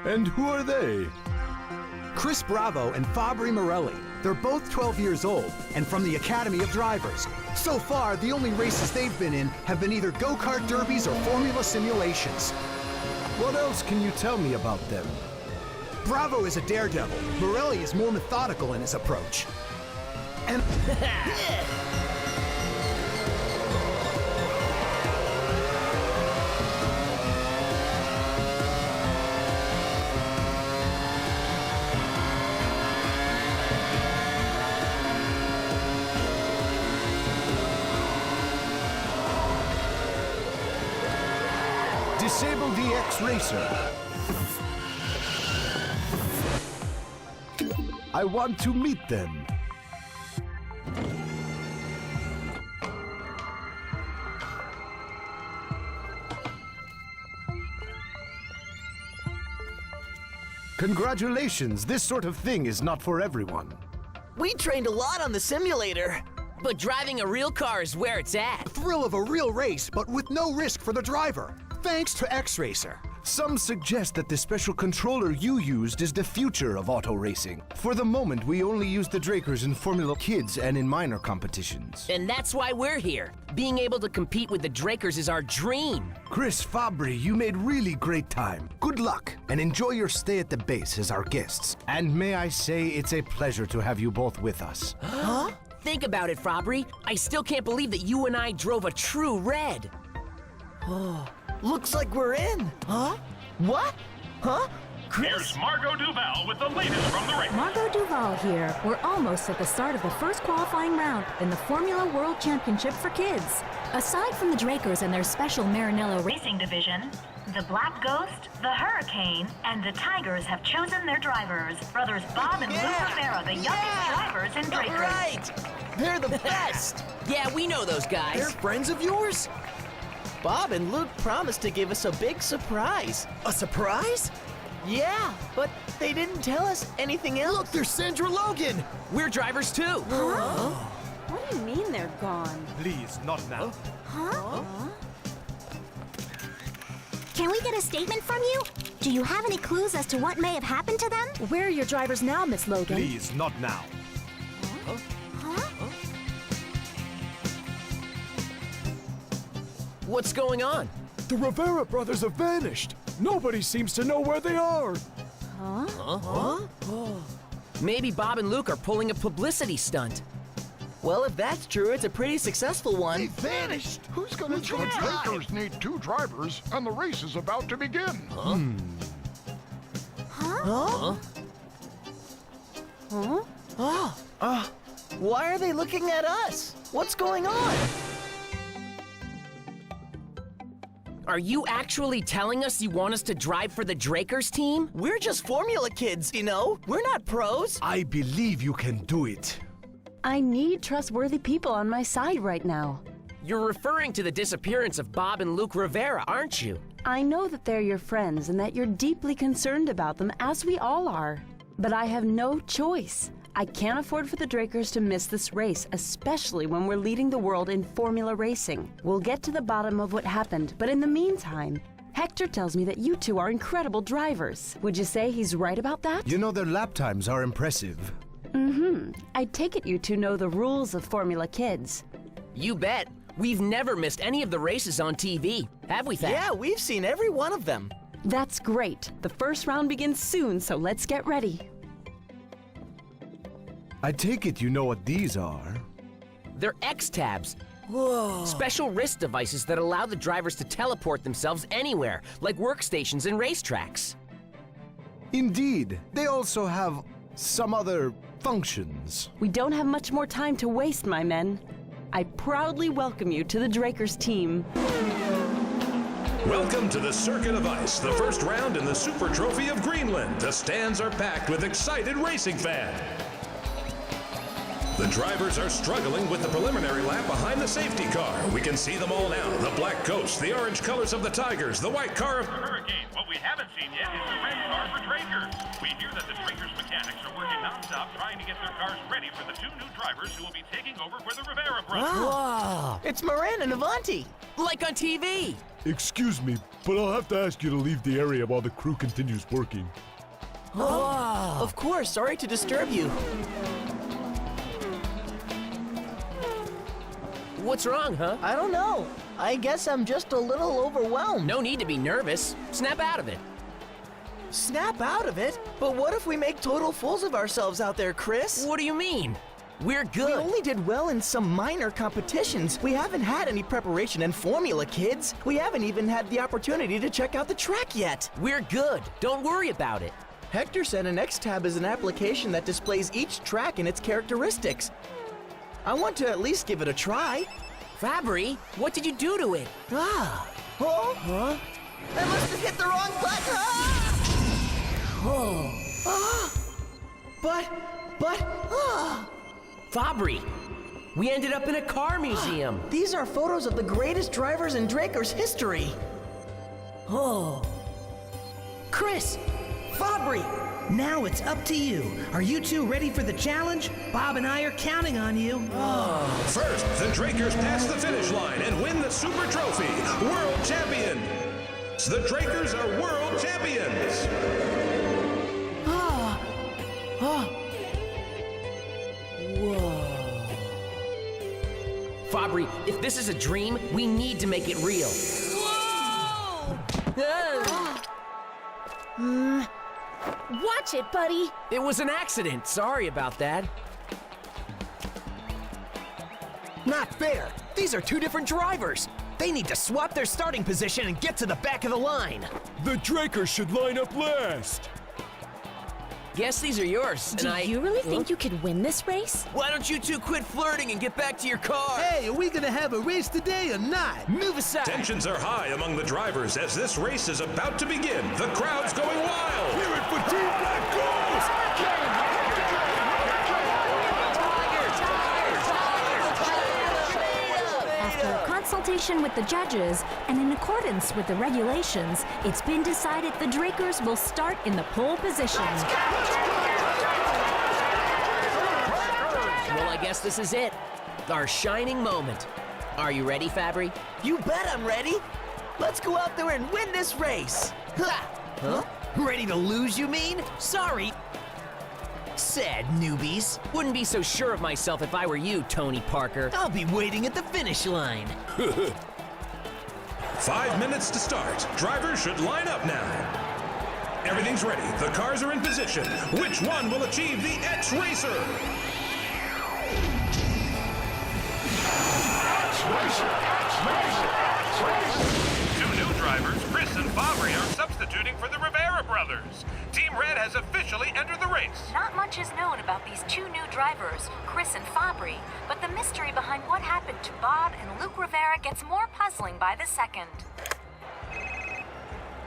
And who are they? Chris Bravo and Fabri Morelli. They're both 12 years old and from the Academy of Drivers. So far, the only races they've been in have been either go-kart derbies or formula simulations. What else can you tell me about them? Bravo is a daredevil. Morelli is more methodical in his approach. And... Disable the X-Racer. I want to meet them. Congratulations, this sort of thing is not for everyone. We trained a lot on the simulator. But driving a real car is where it's at. The thrill of a real race, but with no risk for the driver. Thanks to X-Racer. Some suggest that the special controller you used is the future of auto racing. For the moment, we only use the Drakers in Formula Kids and in minor competitions. And that's why we're here. Being able to compete with the Drakers is our dream. Chris, Fabri, you made really great time. Good luck, and enjoy your stay at the base as our guests. And may I say, it's a pleasure to have you both with us. Huh? Think about it, Fabri. I still can't believe that you and I drove a true red. Oh. Looks like we're in. Huh? What? Huh? Chris? Here's Margot Duval with the latest from the race. Margot Duval here. We're almost at the start of the first qualifying round in the Formula World Championship for kids. Aside from the Drakers and their special Maranello racing division, the Black Ghost, the Hurricane, and the Tigers have chosen their drivers. Brothers Bob and Luke Rivera, the youngest drivers in Drakers. Right! They're the best! Yeah, we know those guys. They're friends of yours? Bob and Luke promised to give us a big surprise. A surprise? Yeah, but they didn't tell us anything else. Look, there's Sandra Logan! We're drivers too. Huh? What do you mean they're gone? Please, not now. Huh? Can we get a statement from you? Do you have any clues as to what may have happened to them? Where are your drivers now, Miss Logan? Please, not now. What's going on? The Rivera brothers have vanished. Nobody seems to know where they are. Huh? Oh. Maybe Bob and Luke are pulling a publicity stunt. Well, if that's true, it's a pretty successful one. They vanished! Who's gonna drive? The Drakers need 2 drivers, and the race is about to begin. Huh? Why are they looking at us? What's going on? Are you actually telling us you want us to drive for the Drakers team? We're just formula kids, you know? We're not pros. I believe you can do it. I need trustworthy people on my side right now. You're referring to the disappearance of Bob and Luke Rivera, aren't you? I know that they're your friends and that you're deeply concerned about them, as we all are. But I have no choice. I can't afford for the Drakers to miss this race, especially when we're leading the world in formula racing. We'll get to the bottom of what happened, but in the meantime, Hector tells me that you two are incredible drivers. Would you say he's right about that? You know, their lap times are impressive. I take it you two know the rules of Formula Kids. You bet. We've never missed any of the races on TV, have we, Thad? Yeah, we've seen every one of them. That's great. The first round begins soon, so let's get ready. I take it you know what these are. They're X-tabs. Whoa. Special wrist devices that allow the drivers to teleport themselves anywhere, like workstations and racetracks. Indeed. They also have some other functions. We don't have much more time to waste, my men. I proudly welcome you to the Drakers team. Welcome to the Circuit of Ice, the first round in the Super Trophy of Greenland. The stands are packed with excited racing fans. The drivers are struggling with the preliminary lap behind the safety car. We can see them all now. The black Ghost, the orange colors of the Tigers, the white car of The Hurricane. What we haven't seen yet is the red car for Drakers. We hear that the Drakers mechanics are working nonstop trying to get their cars ready for the two new drivers who will be taking over for the Rivera brothers. Whoa! It's Moran and Avanti. Like on TV. Excuse me, but I'll have to ask you to leave the area while the crew continues working. Oh, of course. Sorry to disturb you. What's wrong, huh? I don't know. I guess I'm just a little overwhelmed. No need to be nervous. Snap out of it. Snap out of it? But what if we make total fools of ourselves out there, Chris? What do you mean? We're We good. only did well in some minor competitions. We haven't had any preparation in formula, kids. We haven't even had the opportunity to check out the track yet. We're good. Don't worry about it. Hector said an X-Tab is an application that displays each track and its characteristics. I want to at least give it a try. Fabry, what did you do to it? Oh? Huh? I must have hit the wrong button. Ah! Fabry, we ended up in a car museum. These are photos of the greatest drivers in Drakers history. Chris! Fabry! Now it's up to you. Are you two ready for the challenge? Bob and I are counting on you. First, the Drakers pass the finish line and win the Super Trophy. World champion. The Drakers are world champions. Fabry, if this is a dream, we need to make it real. Watch it, buddy. It was an accident. Sorry about that. Not fair. These are two different drivers. They need to swap their starting position and get to the back of the line. The Drakers should line up last. Guess these are yours. Do you really think you could win this race? Why don't you two quit flirting and get back to your car? Hey, are we gonna have a race today or not? Move aside. Tensions are high among the drivers as this race is about to begin. The crowd's going wild. Hear it for Team Black Ghost! After a consultation with the judges and in accordance with the regulations, it's been decided the Drakers will start in the pole position. Well, I guess this is it. Our shining moment. Are you ready, Fabry? You bet I'm ready. Let's go out there and win this race. Huh? Ready to lose, you mean? Sorry. Sad newbies. Wouldn't be so sure of myself if I were you, Tony Parker. I'll be waiting at the finish line. 5 minutes to start. Drivers should line up now. Everything's ready. The cars are in position. Which one will achieve the X-Racer? Two new drivers, Chris and Fabry, are substituting for the Rivera brothers. Team Red has officially entered the race. Not much is known about these two new drivers, Chris and Fabry, but the mystery behind what happened to Bob and Luke Rivera gets more puzzling by the second.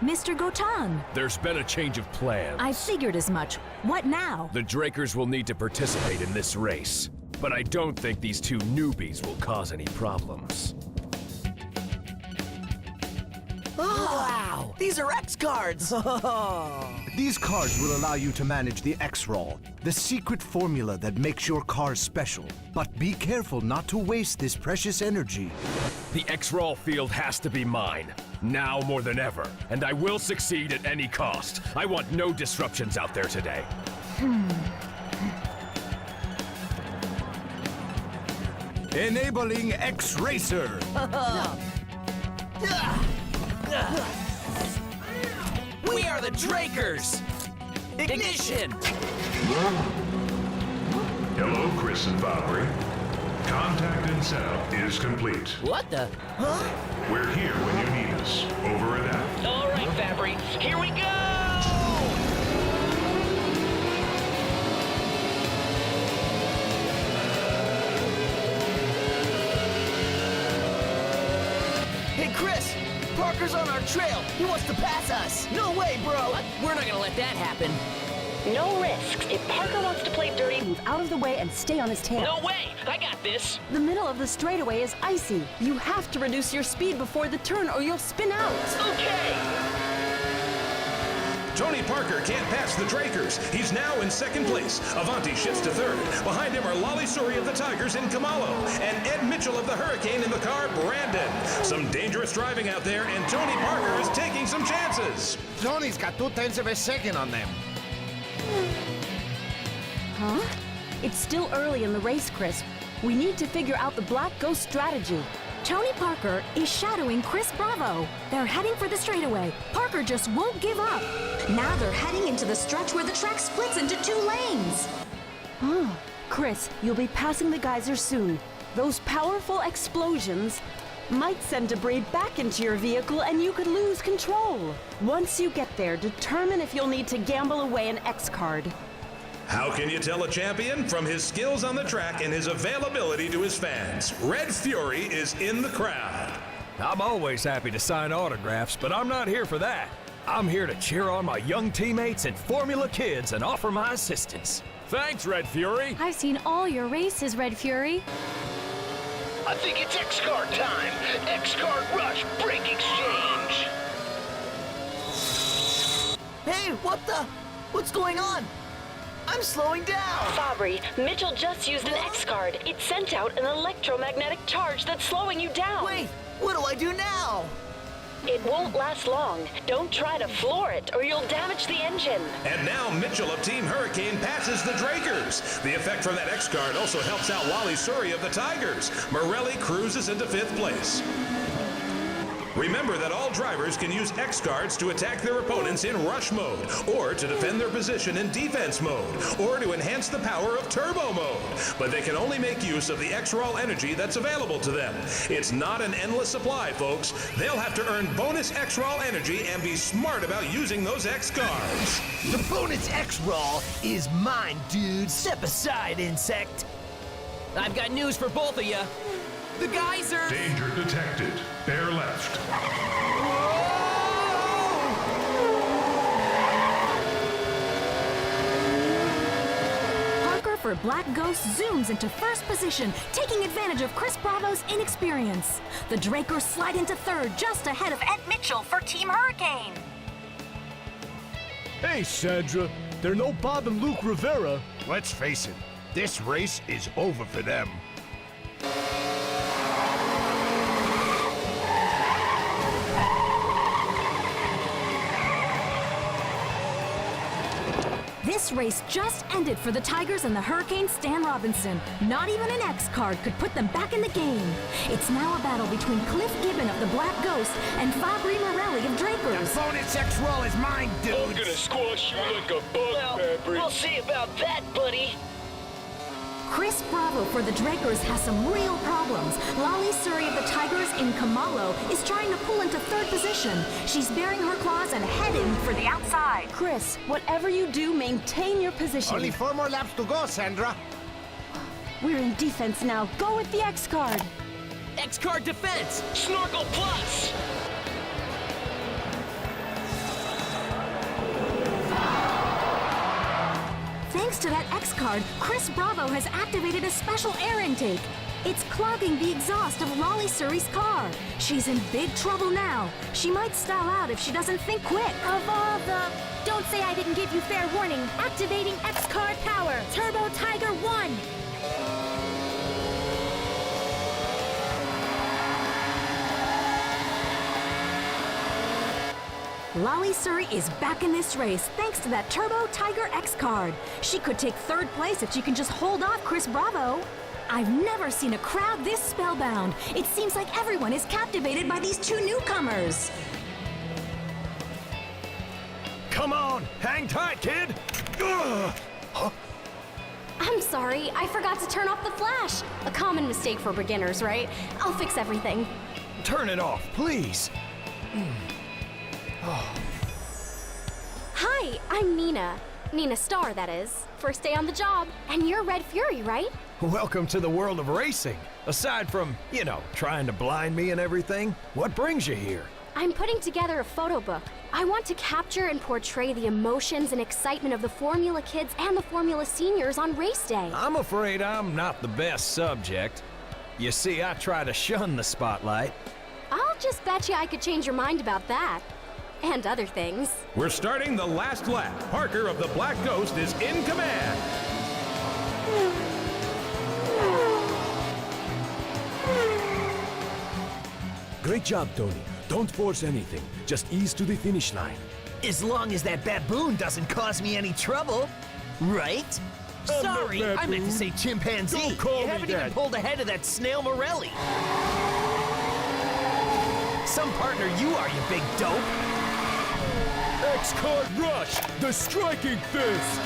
Mr. Gotan, There's been a change of plans. I figured as much. What now? The Drakers will need to participate in this race, but I don't think these two newbies will cause any problems. Wow! These are X cards! These cards will allow you to manage the X-Roll, the secret formula that makes your car special. But be careful not to waste this precious energy. The X-Roll field has to be mine, now more than ever, and I will succeed at any cost. I want no disruptions out there today. Enabling X-Racer! We are the Drakers! Ignition! Hello, Chris and Fabry. Contact and setup is complete. What the? We're here when you need us. Over and out. All right, Fabry, here we go! Hey, Chris! Parker's on our trail! He wants to pass us! No way, bro! We're not gonna let that happen. No risks. If Parker wants to play dirty, move out of the way and stay on his tail. No way! I got this! The middle of the straightaway is icy. You have to reduce your speed before the turn or you'll spin out. Okay! Tony Parker can't pass the Drakers. He's now in second place. Avanti shifts to third. Behind him are Lolly Suri of the Tigers in Kamalo and Ed Mitchell of the Hurricane in the car, Brandon. Some dangerous driving out there, and Tony Parker is taking some chances. Tony's got 0.2 of a second on them. Huh? It's still early in the race, Chris. We need to figure out the Black Ghost strategy. Tony Parker is shadowing Chris Bravo. They're heading for the straightaway. Parker just won't give up. Now they're heading into the stretch where the track splits into 2 lanes. Oh, Chris, you'll be passing the geyser soon. Those powerful explosions might send debris back into your vehicle and you could lose control. Once you get there, determine if you'll need to gamble away an X card. How can you tell a champion? From his skills on the track and his availability to his fans. Red Fury is in the crowd. I'm always happy to sign autographs, but I'm not here for that. I'm here to cheer on my young teammates and Formula Kids and offer my assistance. Thanks, Red Fury. I've seen all your races, Red Fury. I think it's X-Card time. X-Card Rush Break Exchange. Hey, what the? What's going on? I'm slowing down! Fabry, Mitchell just used an X card. It sent out an electromagnetic charge that's slowing you down. Wait, what do I do now? It won't last long. Don't try to floor it or you'll damage the engine. And now Mitchell of Team Hurricane passes the Drakers. The effect from that X card also helps out Lolly Suri of the Tigers. Morelli cruises into 5th place. Remember that all drivers can use X cards to attack their opponents in rush mode, or to defend their position in defense mode, or to enhance the power of turbo mode. But they can only make use of the X-Raw energy that's available to them. It's not an endless supply, folks. They'll have to earn bonus X-Raw energy and be smart about using those X cards. The bonus X-Raw is mine, dude. Step aside, insect. I've got news for both of you. The geyser! Danger detected. Bear left. Parker for Black Ghost zooms into first position, taking advantage of Chris Bravo's inexperience. The Drakers slide into third, just ahead of Ed Mitchell for Team Hurricane. Hey, Sandra. They're no Bob and Luke Rivera. Let's face it, this race is over for them. This race just ended for the Tigers and the Hurricane Stan Robinson. Not even an X card could put them back in the game. It's now a battle between Cliff Gibbon of the Black Ghost and Fabry Morelli of Drakers. The bonus X-Roll is mine, dude. I'm gonna squash you like a bug, Fabry. We'll see about that, buddy. Chris Bravo for the Drakers has some real problems. Lolly Suri of the Tigers in Kamalo is trying to pull into third position. She's baring her claws and heading for the outside. Chris, whatever you do, maintain your position. Only 4 more laps to go, Sandra. We're in defense now. Go with the X card. X card defense! Snorkel Plus! Thanks to that X card, Chris Bravo has activated a special air intake. It's clogging the exhaust of Lolly Suri's car. She's in big trouble now. She might stall out if she doesn't think quick. Of all the... Don't say I didn't give you fair warning. Activating X card power. Turbo Tiger 1. Lolly Suri is back in this race thanks to that Turbo Tiger X card. She could take third place if she can just hold off Chris Bravo. I've never seen a crowd this spellbound. It seems like everyone is captivated by these 2 newcomers. Come on, hang tight, kid. Ugh. Huh? I'm sorry, I forgot to turn off the flash. A common mistake for beginners, right? I'll fix everything. Turn it off, please. Hi, I'm Nina. Nina Starr, that is. First day on the job. And you're Red Fury, right? Welcome to the world of racing. Aside from, trying to blind me and everything, what brings you here? I'm putting together a photo book. I want to capture and portray the emotions and excitement of the Formula Kids and the Formula Seniors on race day. I'm afraid I'm not the best subject. You see, I try to shun the spotlight. I'll just bet you I could change your mind about that. And other things. We're starting the last lap. Parker of the Black Ghost is in command. Great job, Tony. Don't force anything. Just ease to the finish line. As long as that baboon doesn't cause me any trouble, right? Sorry, I meant to say chimpanzee. Don't call you me haven't that. even pulled ahead of that snail Morelli. Some partner you are, you big dope. X-Card Rush, the striking fist.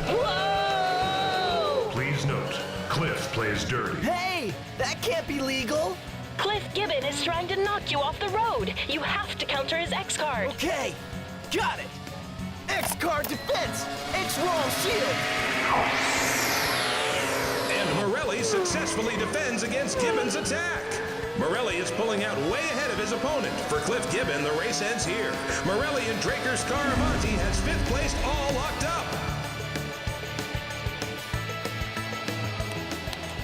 Whoa! Please note, Cliff plays dirty. Hey, that can't be legal. Cliff Gibbon is trying to knock you off the road. You have to counter his X card. Okay, got it. X-card defense, X-roll shield. And Morelli successfully defends against Gibbon's attack. Morelli is pulling out way ahead of his opponent. For Cliff Gibbon, the race ends here. Morelli and Draker's car Avanti has 5th place all locked up.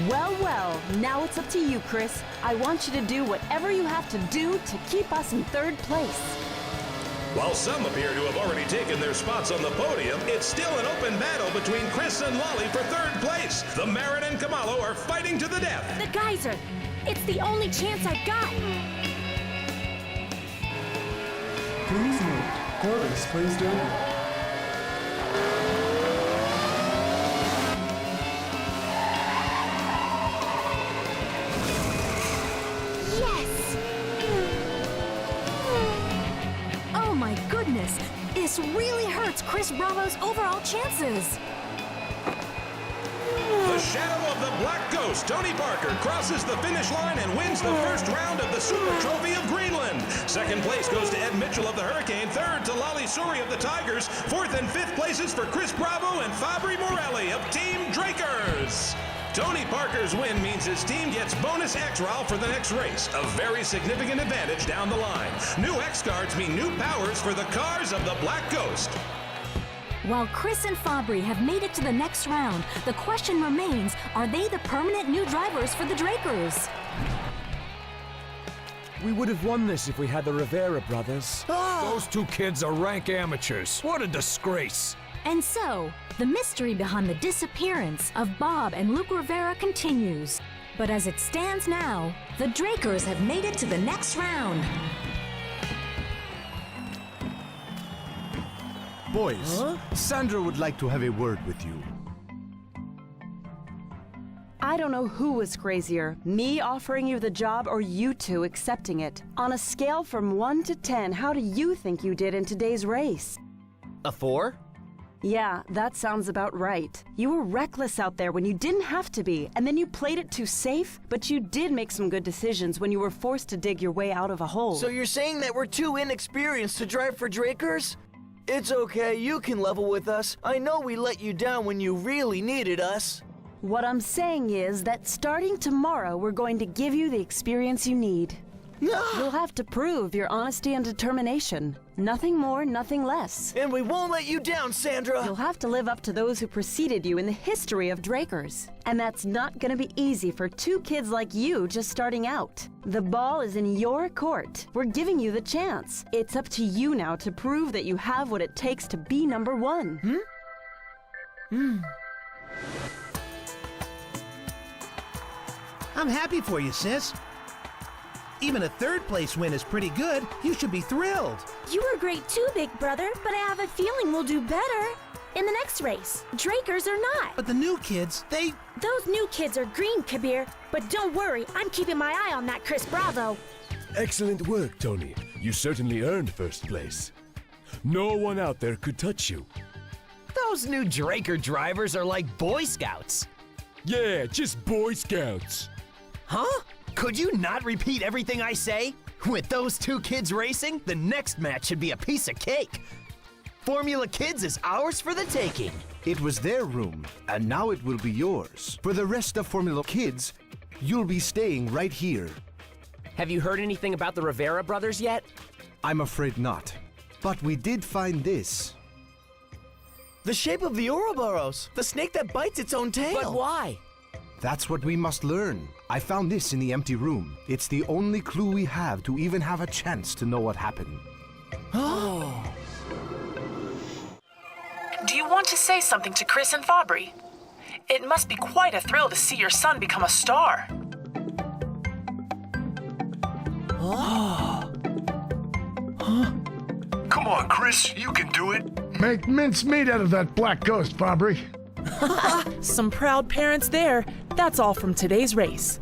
Well, well, now it's up to you, Chris. I want you to do whatever you have to do to keep us in 3rd place. While some appear to have already taken their spots on the podium, it's still an open battle between Chris and Lolly for 3rd place. The Marin and Kamalo are fighting to the death. The geyser! It's the only chance I've got! Please note, Corvus plays dirty. Oh my goodness! This really hurts Chris Bravo's overall chances! The shadow of the Black Ghost, Tony Parker, crosses the finish line and wins the 1st round of the Super Trophy of Greenland. 2nd place goes to Ed Mitchell of the Hurricane. 3rd to Lolly Suri of the Tigers. 4th and 5th places for Chris Bravo and Fabri Morelli of Team Drakers. Tony Parker's win means his team gets bonus X-Roll for the next race, a very significant advantage down the line. New X-Cards mean new powers for the cars of the Black Ghost. While Chris and Fabri have made it to the next round, the question remains, are they the permanent new drivers for the Drakers? We would have won this if we had the Rivera brothers. Those 2 kids are rank amateurs. What a disgrace. And so, the mystery behind the disappearance of Bob and Luke Rivera continues. But as it stands now, the Drakers have made it to the next round. Boys, Sandra would like to have a word with you. I don't know who was crazier, me offering you the job or you two accepting it. On a scale from 1 to 10, how do you think you did in today's race? A 4? Yeah, that sounds about right. You were reckless out there when you didn't have to be, and then you played it too safe, but you did make some good decisions when you were forced to dig your way out of a hole. So you're saying that we're too inexperienced to drive for Drakers? It's okay, you can level with us. I know we let you down when you really needed us. What I'm saying is that starting tomorrow, we're going to give you the experience you need. You'll have to prove your honesty and determination. Nothing more, nothing less. And we won't let you down, Sandra! You'll have to live up to those who preceded you in the history of Drakers. And that's not gonna be easy for 2 kids like you just starting out. The ball is in your court. We're giving you the chance. It's up to you now to prove that you have what it takes to be number 1. I'm happy for you, sis. Even a 3rd place win is pretty good. You should be thrilled. You were great too, big brother, but I have a feeling we'll do better in the next race. Drakers or not. But the new kids, Those new kids are green, Kabir. But don't worry, I'm keeping my eye on that Chris Bravo. Excellent work, Tony. You certainly earned 1st place. No one out there could touch you. Those new Draker drivers are like Boy Scouts. Yeah, just Boy Scouts. Huh? Could you not repeat everything I say? With those 2 kids racing, the next match should be a piece of cake. Formula Kids is ours for the taking. It was their room, and now it will be yours. For the rest of Formula Kids, you'll be staying right here. Have you heard anything about the Rivera brothers yet? I'm afraid not. But we did find this. The shape of the Ouroboros, the snake that bites its own tail. But why? That's what we must learn. I found this in the empty room. It's the only clue we have to even have a chance to know what happened. Oh. Do you want to say something to Chris and Fabry? It must be quite a thrill to see your son become a star. Come on, Chris, you can do it. Make mincemeat out of that black ghost, Fabry. Some proud parents there. That's all from today's race.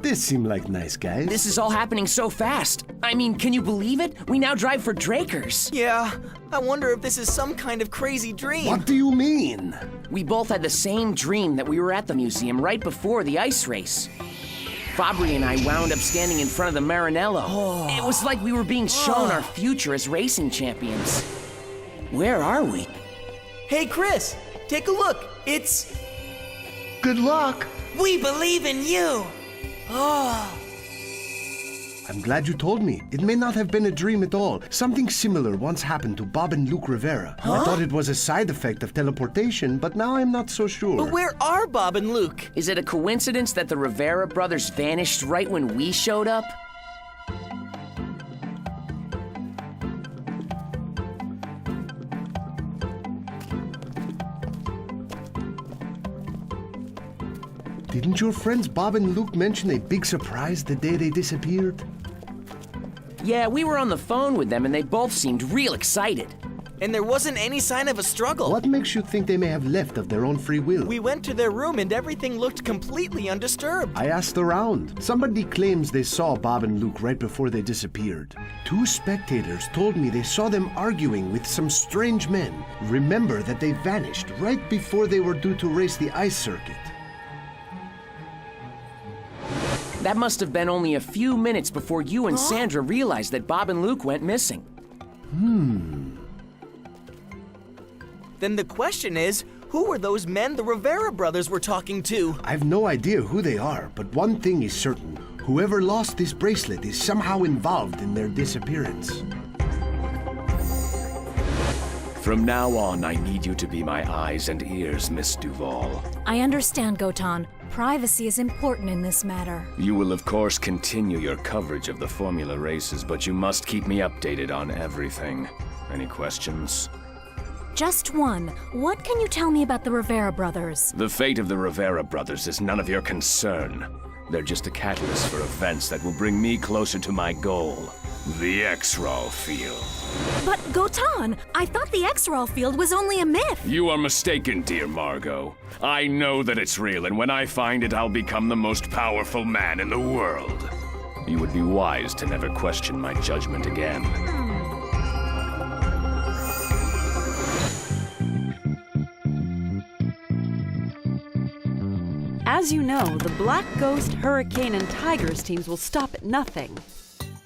This seem like nice guys. This is all happening so fast. I mean, can you believe it? We now drive for Drakers. Yeah, I wonder if this is some kind of crazy dream. What do you mean? We both had the same dream that we were at the museum right before the ice race. Fabry and I wound up standing in front of the Maranello. It was like we were being shown our future as racing champions. Where are we? Hey, Chris, take a look. It's... Good luck. We believe in you. I'm glad you told me. It may not have been a dream at all. Something similar once happened to Bob and Luke Rivera. I thought it was a side effect of teleportation, but now I'm not so sure. But where are Bob and Luke? Is it a coincidence that the Rivera brothers vanished right when we showed up? Didn't your friends Bob and Luke mention a big surprise the day they disappeared? Yeah, we were on the phone with them and they both seemed real excited. And there wasn't any sign of a struggle. What makes you think they may have left of their own free will? We went to their room and everything looked completely undisturbed. I asked around. Somebody claims they saw Bob and Luke right before they disappeared. 2 spectators told me they saw them arguing with some strange men. Remember that they vanished right before they were due to race the ice circuit. That must have been only a few minutes before you and Sandra realized that Bob and Luke went missing. Then the question is, who were those men the Rivera brothers were talking to? I've no idea who they are, but one thing is certain. Whoever lost this bracelet is somehow involved in their disappearance. From now on, I need you to be my eyes and ears, Miss Duval. I understand, Gotan. Privacy is important in this matter. You will, of course, continue your coverage of the Formula races, but you must keep me updated on everything. Any questions? Just one. What can you tell me about the Rivera brothers? The fate of the Rivera brothers is none of your concern. They're just a catalyst for events that will bring me closer to my goal, the X-Raw field. But Gotan, I thought the X-Raw field was only a myth. You are mistaken, dear Margot. I know that it's real, and when I find it, I'll become the most powerful man in the world. You would be wise to never question my judgment again. As you know, the Black Ghost, Hurricane, and Tigers teams will stop at nothing.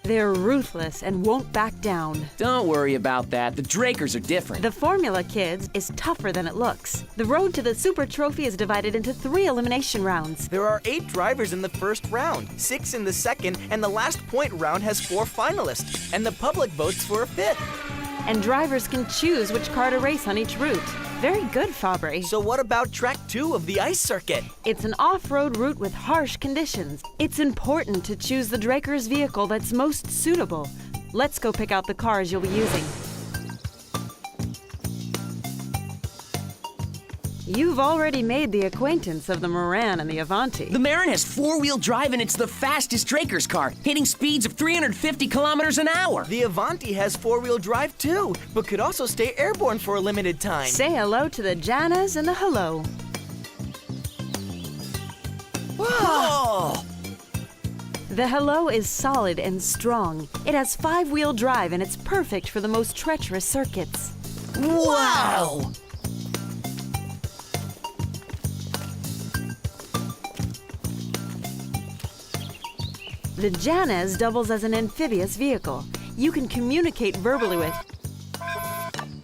They're ruthless and won't back down. Don't worry about that. The Drakers are different. The Formula Kids is tougher than it looks. The road to the Super Trophy is divided into 3 elimination rounds. There are 8 drivers in the first round, 6 in the second, and the last point round has 4 finalists, and the public votes for a 5th. And drivers can choose which car to race on each route. Very good, Fabry. So what about track 2 of the ice circuit? It's an off-road route with harsh conditions. It's important to choose the Drakers vehicle that's most suitable. Let's go pick out the cars you'll be using. You've already made the acquaintance of the Moran and the Avanti. The Marin has 4-wheel drive and it's the fastest Drakers car, hitting speeds of 350 kilometers an hour. The Avanti has 4-wheel drive too, but could also stay airborne for a limited time. Say hello to the Janas and the Hello. Whoa! The Hello is solid and strong. It has 5-wheel drive and it's perfect for the most treacherous circuits. Wow! The Janez doubles as an amphibious vehicle. you can communicate verbally with.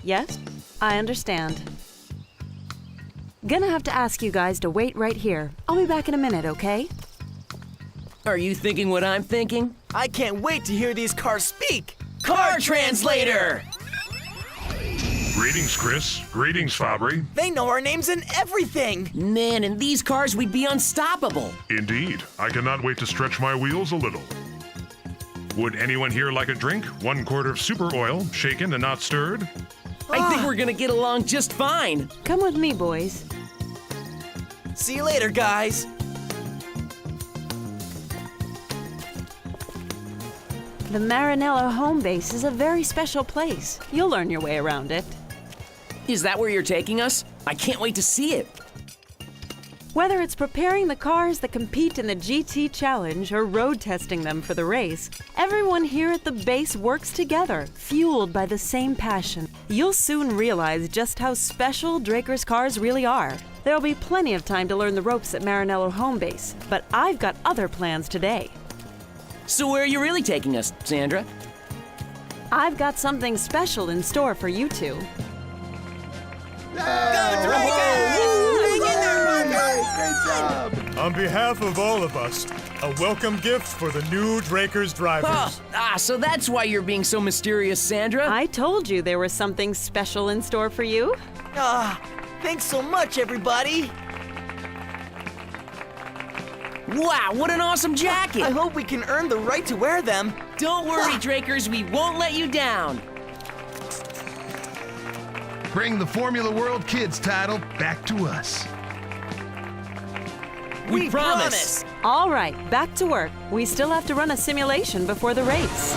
Yes, I understand. Gonna have to ask you guys to wait right here. I'll be back in a minute, okay? Are you thinking what I'm thinking? I can't wait to hear these cars speak! Car translator! Greetings, Chris. Greetings, Fabry. They know our names and everything! Man, in these cars we'd be unstoppable. Indeed. I cannot wait to stretch my wheels a little. Would anyone here like a drink? 1 quart of super oil, shaken and not stirred? I think we're gonna get along just fine. Come with me, boys. See you later, guys! The Maranello home base is a very special place. You'll learn your way around it. Is that where you're taking us? I can't wait to see it. Whether it's preparing the cars that compete in the GT Challenge or road testing them for the race, everyone here at the base works together, fueled by the same passion. You'll soon realize just how special Draker's cars really are. There'll be plenty of time to learn the ropes at Maranello home base, but I've got other plans today. So where are you really taking us, Sandra? I've got something special in store for you two. On behalf of all of us, a welcome gift for the new Draker's drivers. So that's why you're being so mysterious, Sandra. I told you there was something special in store for you. Thanks so much, everybody! Wow, what an awesome jacket! I hope we can earn the right to wear them. Don't worry, Drakers, we won't let you down. Bring the Formula World Kids title back to us. We promise. All right, back to work. We still have to run a simulation before the race.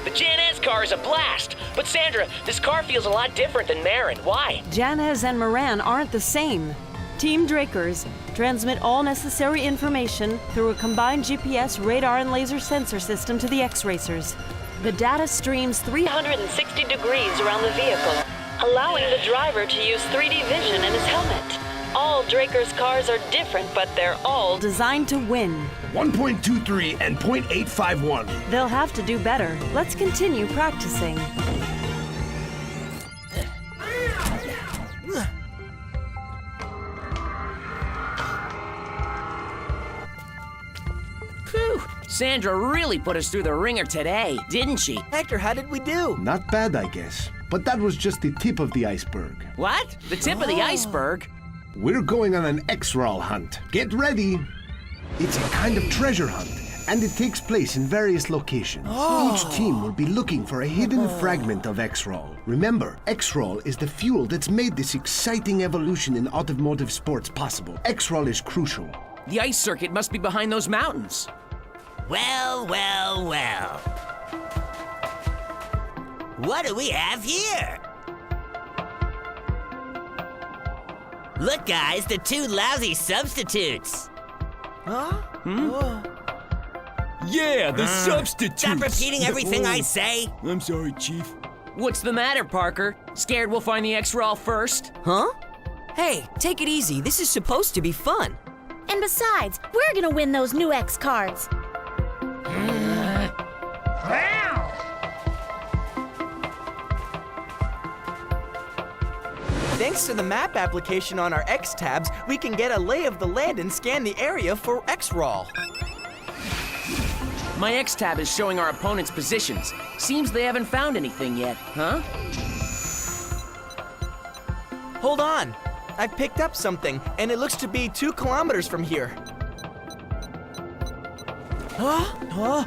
The Janez car is a blast. But Sandra, this car feels a lot different than Marin. Why? Janez and Moran aren't the same. Team Drakers transmit all necessary information through a combined GPS, radar, and laser sensor system to the X-Racers. The data streams 360 degrees around the vehicle, allowing the driver to use 3D vision in his helmet. All Draker's cars are different, but they're all designed to win. 1.23 and 0.851. They'll have to do better. Let's continue practicing. Phew! Sandra really put us through the ringer today, didn't she? Hector, how did we do? Not bad, I guess. But that was just the tip of the iceberg. What? The tip of the iceberg? We're going on an X-Roll hunt. Get ready! It's a kind of treasure hunt, and it takes place in various locations. Each team will be looking for a hidden fragment of X-Roll. Remember, X-Roll is the fuel that's made this exciting evolution in automotive sports possible. X-Roll is crucial. The ice circuit must be behind those mountains. Well, well, well. What do we have here? Look, guys, the 2 lousy substitutes. Huh? Yeah, the substitutes. Stop repeating everything I say. I'm sorry, Chief. What's the matter, Parker? Scared we'll find the X-Roll first? Huh? Hey, take it easy. This is supposed to be fun. And besides, we're gonna win those new X cards. Thanks to the map application on our X tabs, we can get a lay of the land and scan the area for X-Roll. My X tab is showing our opponent's positions. Seems they haven't found anything yet, huh? Hold on. I picked up something, and it looks to be 2 kilometers from here. Huh?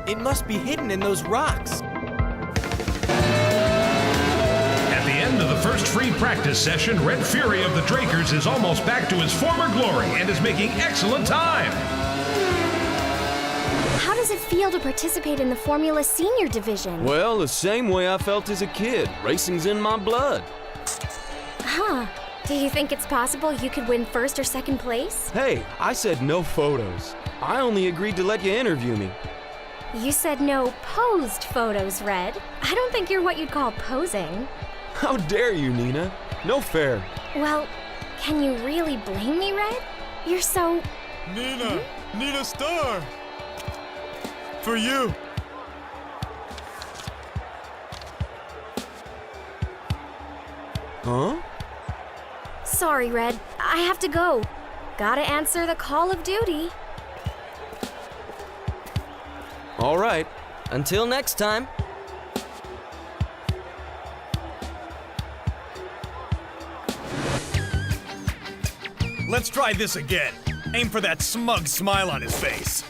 It must be hidden in those rocks. At the end of the first free practice session, Red Fury of the Drakers is almost back to his former glory and is making excellent time. How does it feel to participate in the Formula Senior Division? Well, the same way I felt as a kid. Racing's in my blood. Huh. Do you think it's possible you could win first or second place? Hey, I said no photos. I only agreed to let you interview me. You said no posed photos, Red. I don't think you're what you'd call posing. How dare you, Nina? No fair. Well, can you really blame me, Red? You're so... Nina, Need a star. For you. Huh? Sorry, Red. I have to go. Gotta answer the call of duty. All right. Until next time. Let's try this again. Aim for that smug smile on his face.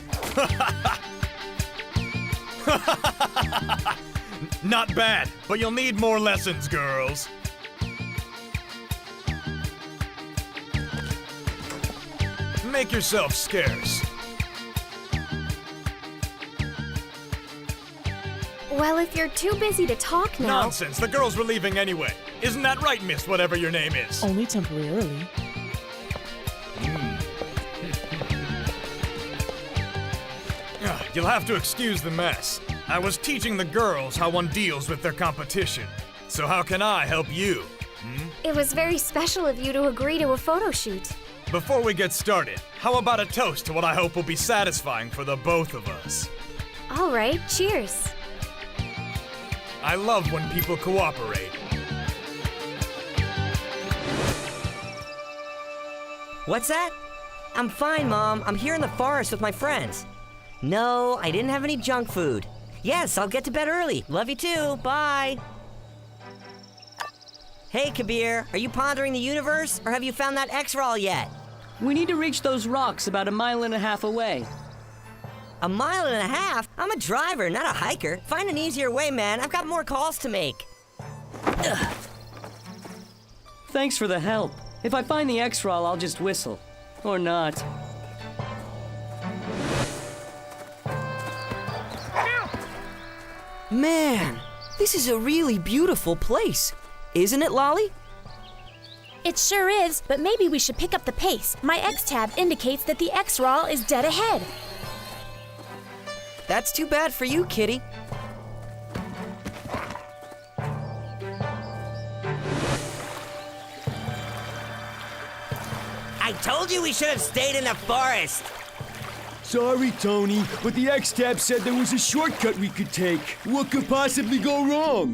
Not bad, but you'll need more lessons, girls. Make yourself scarce. Well, if you're too busy to talk now... Nonsense, the girls were leaving anyway. Isn't that right, miss, whatever your name is? Only temporarily. You'll have to excuse the mess. I was teaching the girls how one deals with their competition. So how can I help you? It was very special of you to agree to a photo shoot. Before we get started, how about a toast to what I hope will be satisfying for the both of us? All right, cheers. I love when people cooperate. What's that? I'm fine, Mom. I'm here in the forest with my friends. No, I didn't have any junk food. Yes, I'll get to bed early. Love you too. Bye. Hey, Kabir, are you pondering the universe, or have you found that X-Roll yet? We need to reach those rocks about 1.5 miles away. 1.5 miles? I'm a driver, not a hiker. Find an easier way, man. I've got more calls to make. Ugh. Thanks for the help. If I find the X-Roll, I'll just whistle. Or not. Man, this is a really beautiful place. Isn't it, Lolly? It sure is, but maybe we should pick up the pace. My X-tab indicates that the X-Roll is dead ahead. That's too bad for you, Kitty. I told you we should have stayed in the forest. Sorry, Tony, but the X-Tab said there was a shortcut we could take. What could possibly go wrong?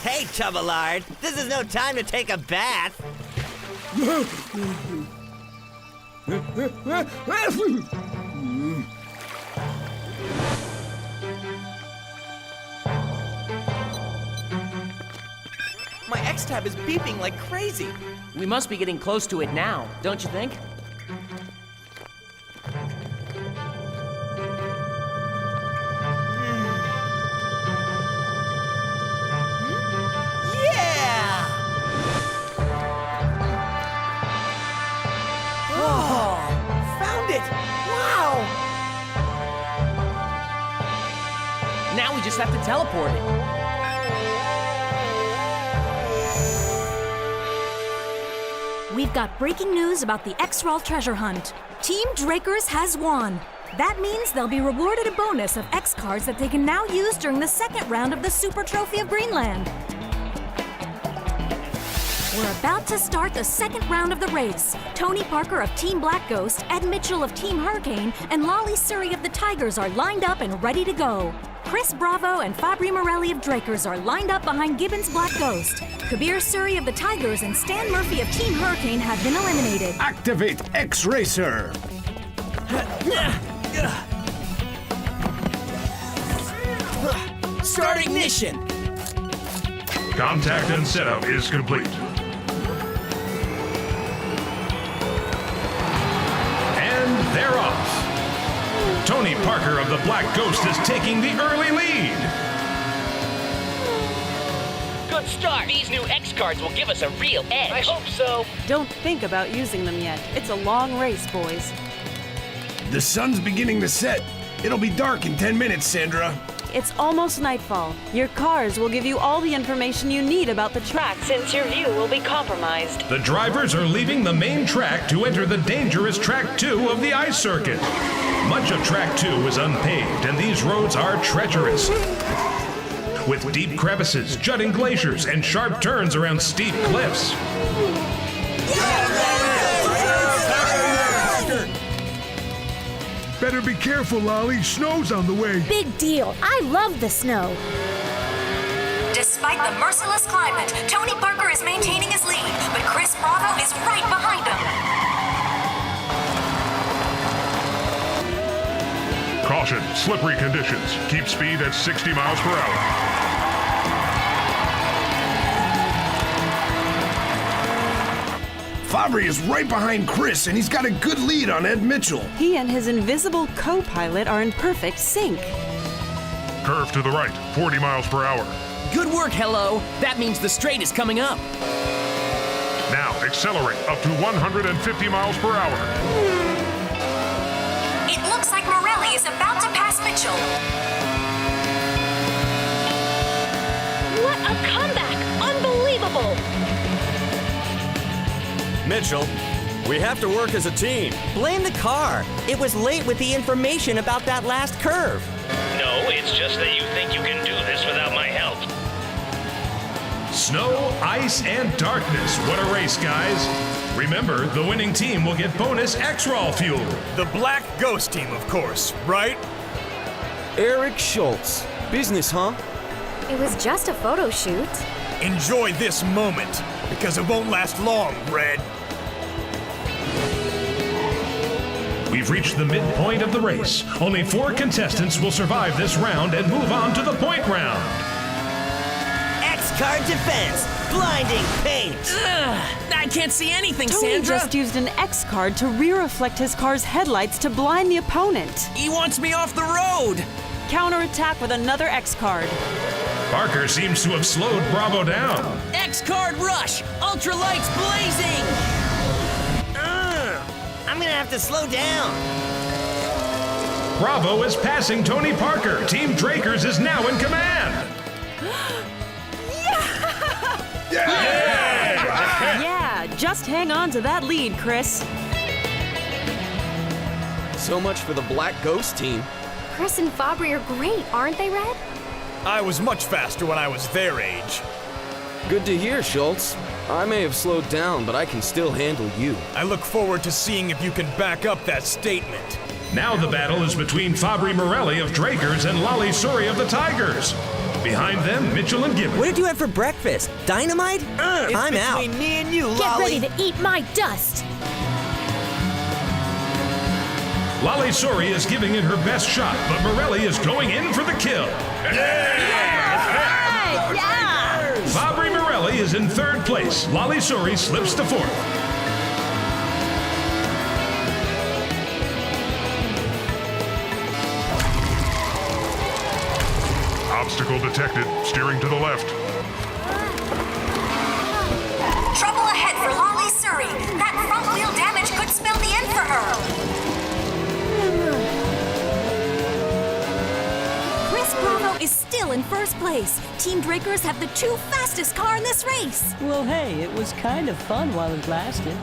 Hey, Chubbalard, this is no time to take a bath. My X-Tab is beeping like crazy. We must be getting close to it now, don't you think? Yeah! Oh, found it! Wow! Now we just have to teleport it. We've got breaking news about the X-Roll treasure hunt. Team Drakers has won. That means they'll be rewarded a bonus of X cards that they can now use during the second round of the Super Trophy of Greenland. We're about to start the second round of the race. Tony Parker of Team Black Ghost, Ed Mitchell of Team Hurricane, and Lolly Surrey of the Tigers are lined up and ready to go. Chris Bravo and Fabri Morelli of Drakers are lined up behind Gibbons Black Ghost. Kabir Surrey of the Tigers and Stan Murphy of Team Hurricane have been eliminated. Activate X-Racer! Start ignition! Contact and setup is complete. And they're off. Tony Parker of the Black Ghost is taking the early lead. Good start. These new X cards will give us a real edge. I hope so. Don't think about using them yet. It's a long race, boys. The sun's beginning to set. It'll be dark in 10 minutes, Sandra. It's almost nightfall. Your cars will give you all the information you need about the track. Since your view will be compromised. The drivers are leaving the main track to enter the dangerous Track 2 of the ice circuit. Much of Track 2 is unpaved, and these roads are treacherous. with deep crevices, jutting glaciers, and sharp turns around steep cliffs. Better be careful, Lolly. Snow's on the way. Big deal. I love the snow. Despite the merciless climate, Tony Parker is maintaining his lead, but Chris Bravo is right behind him. Caution, slippery conditions. Keep speed at 60 miles per hour. Fabry is right behind Chris, and he's got a good lead on Ed Mitchell. He and his invisible co-pilot are in perfect sync. Curve to the right, 40 miles per hour. Good work, Hello. That means the straight is coming up. Now accelerate up to 150 miles per hour. It looks like Morelli is about to pass Mitchell. What a comeback! Unbelievable! Mitchell, we have to work as a team. Blame the car. It was late with the information about that last curve. No, it's just that you think you can do this without my help. Snow, ice, and darkness. What a race, guys. Remember, the winning team will get bonus X-Roll fuel. The Black Ghost team, of course, right? Eric Schultz. Business, huh? It was just a photo shoot. Enjoy this moment, because it won't last long, Red. We've reached the midpoint of the race. Only 4 contestants will survive this round and move on to the point round. X-Card defense, blinding paint. I can't see anything, Tony Sandra. just used an X card to re-reflect his car's headlights to blind the opponent. He wants me off the road. Counterattack with another X card. Parker seems to have slowed Bravo down. X-Card rush! Ultra lights blazing! I'm gonna have to slow down. Bravo is passing Tony Parker. Team Drakers is now in command. Yeah, just hang on to that lead, Chris. So much for the Black Ghost team. Chris and Fabry are great, aren't they, Red? I was much faster when I was their age. Good to hear, Schultz. I may have slowed down, but I can still handle you. I look forward to seeing if you can back up that statement. Now the battle is between Fabry Morelli of Drakers and Lolly Suri of the Tigers. Behind them, Mitchell and Gibbon. What did you have for breakfast? Dynamite? I'm out. Between me and you, Get Lolly. ready to eat my dust! Lolly Suri is giving it her best shot, but Morelli is going in for the kill. Fabry Morelli is in 3rd place. Lolly Suri slips to 4th. Obstacle detected. Steering to the left. Trouble ahead for Lolly Suri. That front wheel damage could spell the end for her. Chris Bravo is still in first place. Team Drakers have the 2 fastest car in this race. Well, hey, it was kind of fun while it lasted.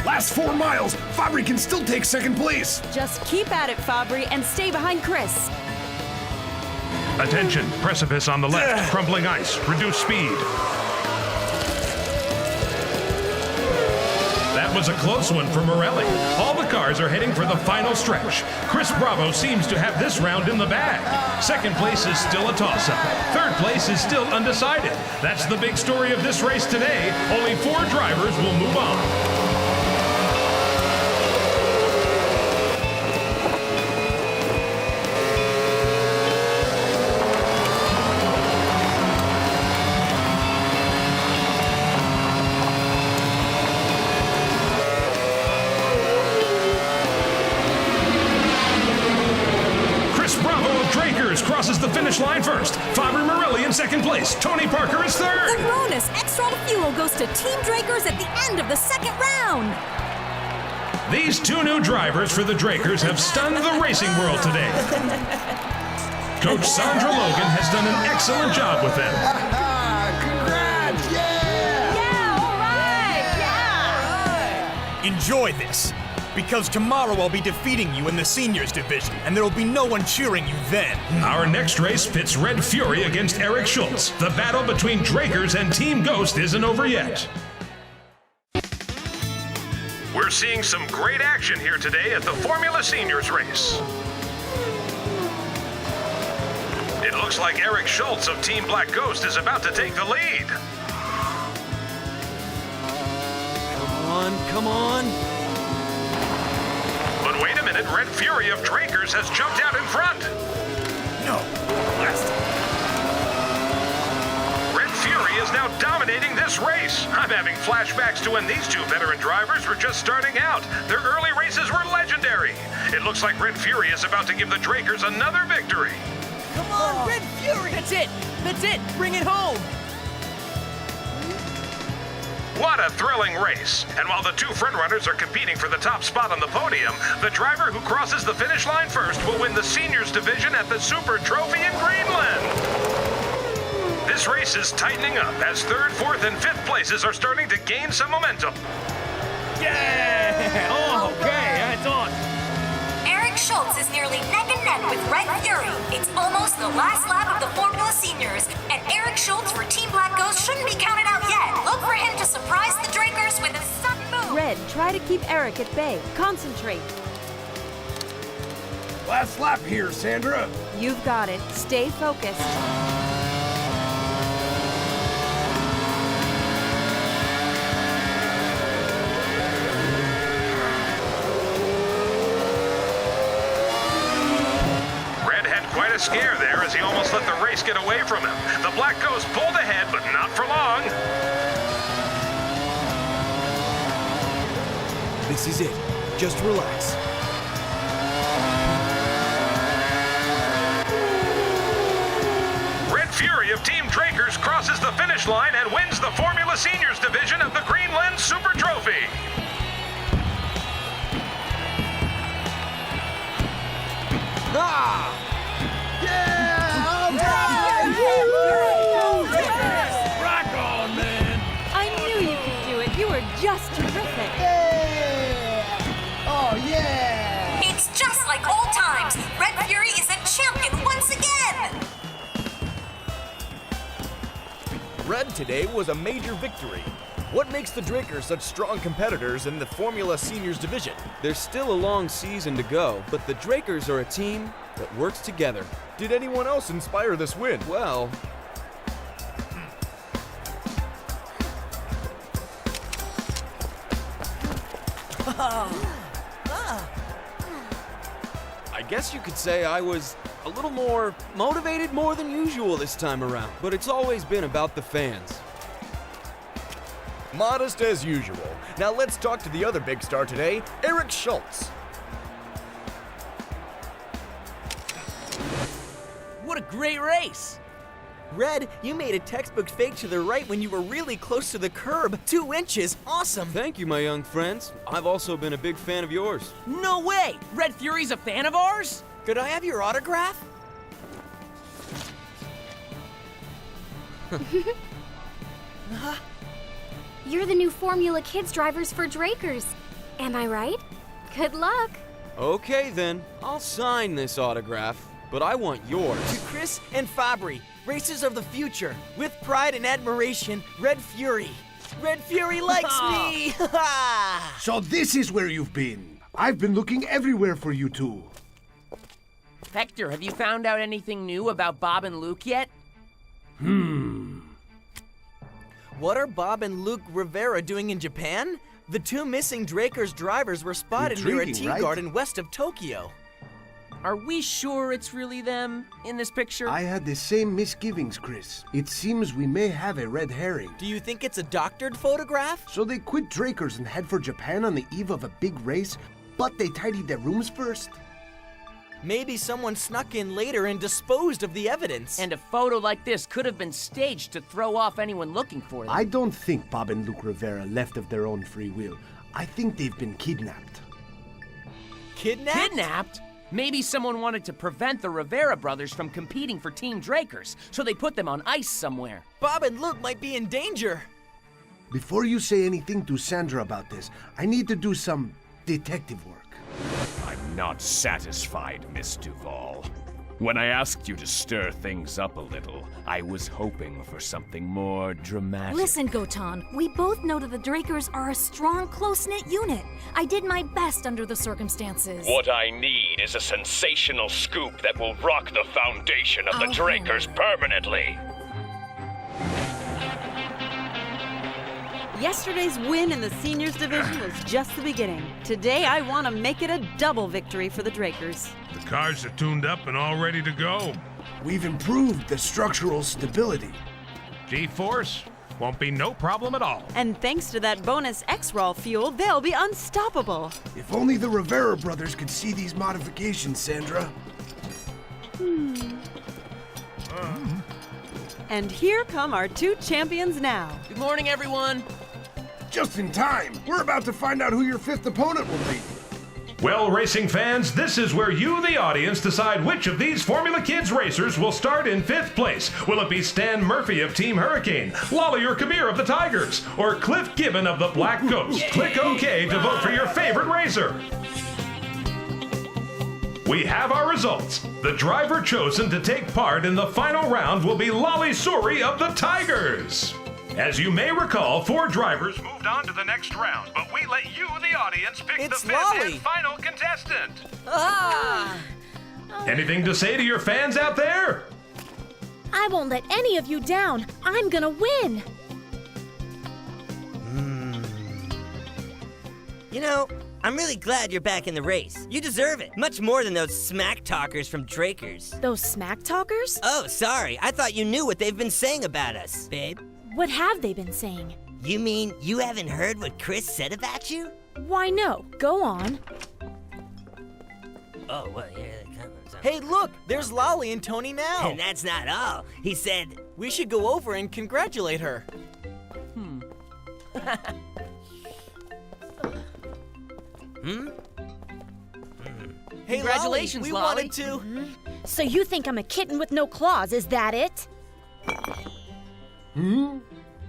Last 4 miles, Fabry can still take 2nd place. Just keep at it, Fabry, and stay behind Chris. Attention, precipice on the left, crumbling ice, reduce speed. That was a close one for Morelli. All the cars are heading for the final stretch. Chris Bravo seems to have this round in the bag. 2nd place is still a toss-up. 3rd place is still undecided. That's the big story of this race today. Only 4 drivers will move on. Crosses the finish line first. Fabry Morelli in 2nd place. Tony Parker is 3rd. The bonus X-Roll fuel goes to Team Drakers at the end of the 2nd round. These 2 new drivers for the Drakers have stunned the racing world today. Coach Sandra Logan has done an excellent job with them. Congrats! Yeah! Yeah, all right, yeah! Enjoy this, because tomorrow I'll be defeating you in the seniors division, and there'll be no one cheering you then. Our next race pits Red Fury against Eric Schultz. The battle between Drakers and Team Ghost isn't over yet. We're seeing some great action here today at the Formula Seniors race. It looks like Eric Schultz of Team Black Ghost is about to take the lead. Come on. But wait a minute, Red Fury of Drakers has jumped out in front. No, Red Fury is now dominating this race. I'm having flashbacks to when these two veteran drivers were just starting out. Their early races were legendary. It looks like Red Fury is about to give the Drakers another victory. Come on, Red Fury! That's it! That's it! Bring it home! What a thrilling race. And while the two frontrunners are competing for the top spot on the podium, the driver who crosses the finish line first will win the seniors division at the Super Trophy in Greenland. This race is tightening up as third, fourth, and fifth places are starting to gain some momentum. Yeah! Oh, okay, that's on. Eric Schultz is nearly neck and neck with Red Fury. It's almost the last lap of the Formula Seniors, and Eric Schultz for Team Black Ghost shouldn't be counted out yet. Look for him to surprise the Drakers with a sudden move. Red, try to keep Eric at bay. Concentrate. Last lap here, Sandra. You've got it. Stay focused. Quite a scare there as he almost let the race get away from him. The Black Ghost pulled ahead, but not for long. This is it. Just relax. Red Fury of Team Drakers crosses the finish line and wins the Formula Seniors division of the Greenland Super Trophy. Ah! Rock on, man! I knew you could do it. You were just terrific. Oh, yeah! It's just like old times. Red Fury is a champion once again. Red today was a major victory. What makes the Drakers such strong competitors in the Formula Seniors division? There's still a long season to go, but the Drakers are a team that works together. Did anyone else inspire this win? Well, I guess you could say I was a little more motivated more than usual this time around, but it's always been about the fans. Modest as usual. Now let's talk to the other big star today, Eric Schultz. What a great race! Red, you made a textbook fake to the right when you were really close to the curb. 2 inches. Awesome. Thank you, my young friends. I've also been a big fan of yours. No way! Red Fury's a fan of ours? Could I have your autograph? You're the new Formula Kids drivers for Drakers. Am I right? Good luck. Okay then, I'll sign this autograph, but I want yours. To Chris and Fabry, racers of the future. With pride and admiration, Red Fury. Red Fury likes me! So this is where you've been. I've been looking everywhere for you two. Hector, have you found out anything new about Bob and Luke yet? What are Bob and Luke Rivera doing in Japan? The 2 missing Drakers drivers were spotted near a Intriguing, tea right? garden west of Tokyo. Are we sure it's really them in this picture? I had the same misgivings, Chris. It seems we may have a red herring. Do you think it's a doctored photograph? So they quit Drakers and head for Japan on the eve of a big race, but they tidied their rooms first? Maybe someone snuck in later and disposed of the evidence. And a photo like this could have been staged to throw off anyone looking for them. I don't think Bob and Luke Rivera left of their own free will. I think they've been kidnapped. Kidnapped? Kidnapped? Maybe someone wanted to prevent the Rivera brothers from competing for Team Drakers, so they put them on ice somewhere. Bob and Luke might be in danger. Before you say anything to Sandra about this, I need to do some detective work. I'm not satisfied, Miss Duval. When I asked you to stir things up a little, I was hoping for something more dramatic. Listen, Gotan, we both know that the Drakers are a strong, close-knit unit. I did my best under the circumstances. What I need is a sensational scoop that will rock the foundation of the Drakers permanently. Yesterday's win in the seniors division was just the beginning. Today, I want to make it a double victory for the Drakers. The cars are tuned up and all ready to go. We've improved the structural stability. G-Force won't be no problem at all. And thanks to that bonus X-Raw fuel, they'll be unstoppable. If only the Rivera brothers could see these modifications, Sandra. And here come our two champions now. Good morning, everyone. Just in time. We're about to find out who your fifth opponent will be. Well, racing fans, this is where you, the audience, decide which of these Formula Kids racers will start in 5th place. Will it be Stan Murphy of Team Hurricane, Lolly or Kabir of the Tigers, or Cliff Gibbon of the Black Ghost? Click OK to vote for your favorite racer. We have our results. The driver chosen to take part in the final round will be Lolly Suri of the Tigers. As you may recall, 4 drivers moved on to the next round, but we let you, the audience, pick the 5th and final contestant. Anything to say to your fans out there? I won't let any of you down. I'm gonna win. You know, I'm really glad you're back in the race. You deserve it. Much more than those smack talkers from Drakers. Those smack talkers? Oh, sorry. I thought you knew what they've been saying about us, babe. What have they been saying? You mean you haven't heard what Chris said about you? Why, no. Go on. Oh, well, yeah, that kind of... Hey, look! There's Lolly and Tony now! And that's not all. He said... We should go over and congratulate her. Hey, Congratulations, Lolly, we Lolly. wanted to... So you think I'm a kitten with no claws, is that it?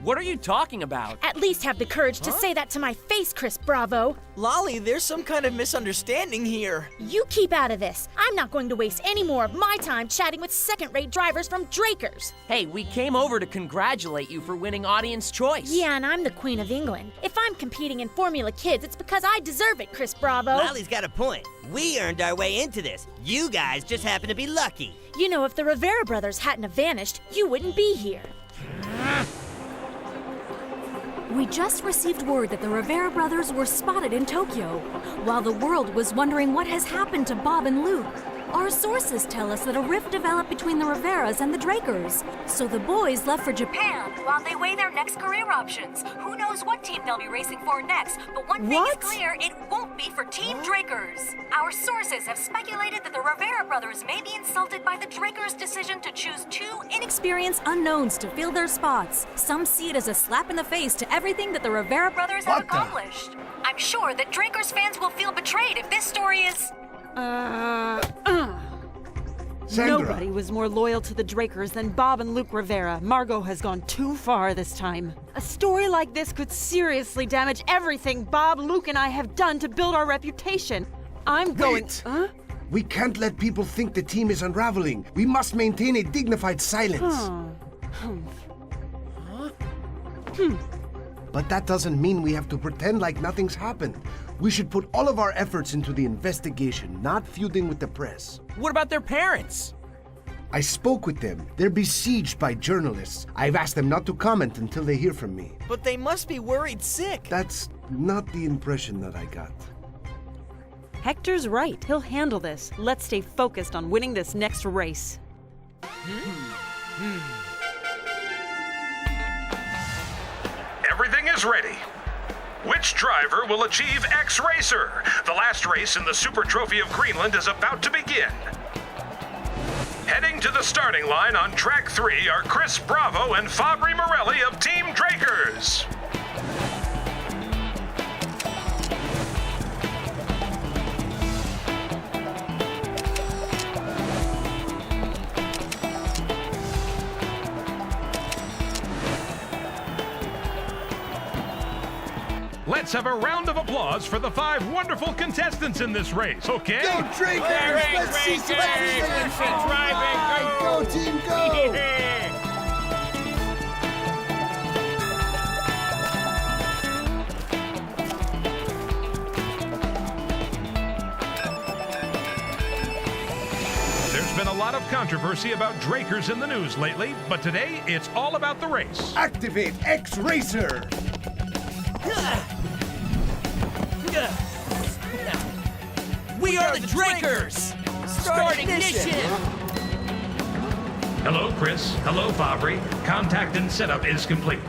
What are you talking about? At least have the courage to say that to my face, Chris Bravo. Lolly, there's some kind of misunderstanding here. You keep out of this. I'm not going to waste any more of my time chatting with second-rate drivers from Drakers. Hey, we came over to congratulate you for winning Audience Choice. Yeah, and I'm the Queen of England. If I'm competing in Formula Kids, it's because I deserve it, Chris Bravo. Lolly's got a point. We earned our way into this. You guys just happen to be lucky. You know, if the Rivera brothers hadn't have vanished, you wouldn't be here. We just received word that the Rivera brothers were spotted in Tokyo, while the world was wondering what has happened to Bob and Luke. Our sources tell us that a rift developed between the Riveras and the Drakers, so the boys left for Japan while they weigh their next career options. Who knows what team they'll be racing for next, but one thing is clear, it won't be for Team Drakers. Our sources have speculated that the Rivera brothers may be insulted by the Drakers' decision to choose 2 inexperienced unknowns to fill their spots. Some see it as a slap in the face to everything that the Rivera brothers have accomplished. I'm sure that Drakers fans will feel betrayed if this story is... Sandra. Nobody was more loyal to the Drakers than Bob and Luke Rivera. Margot has gone too far this time. A story like this could seriously damage everything Bob, Luke, and I have done to build our reputation. I'm going... Wait. We can't let people think the team is unraveling. We must maintain a dignified silence. But that doesn't mean we have to pretend like nothing's happened. We should put all of our efforts into the investigation, not feuding with the press. What about their parents? I spoke with them. They're besieged by journalists. I've asked them not to comment until they hear from me. But they must be worried sick. That's not the impression that I got. Hector's right. He'll handle this. Let's stay focused on winning this next race. Everything is ready. Which driver will achieve X Racer? The last race in the Super Trophy of Greenland is about to begin. Heading to the starting line on track 3 are Chris Bravo and Fabri Morelli of Team Drakers. let's have a round of applause for the 5 wonderful contestants in this race, okay? Go Drakers! Let's see some action! Go team, go! There's been a lot of controversy about Drakers in the news lately, but today it's all about the race. Activate X-Racer! We are the Drakers! Start ignition! Hello, Chris. Hello, Fabry. Contact and setup is complete.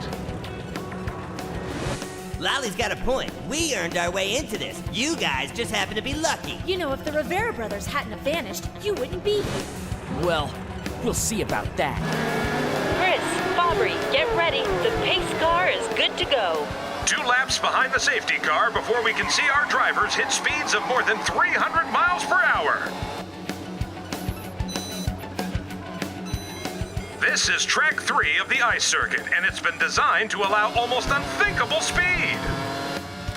Lolly's got a point. We earned our way into this. You guys just happen to be lucky. You know, if the Rivera brothers hadn't have vanished, you wouldn't be here. Well, we'll see about that. Chris, Fabry, get ready. The pace car is good to go. 2 laps behind the safety car before we can see our drivers hit speeds of more than 300 miles per hour. This is track 3 of the ice circuit, and it's been designed to allow almost unthinkable speed.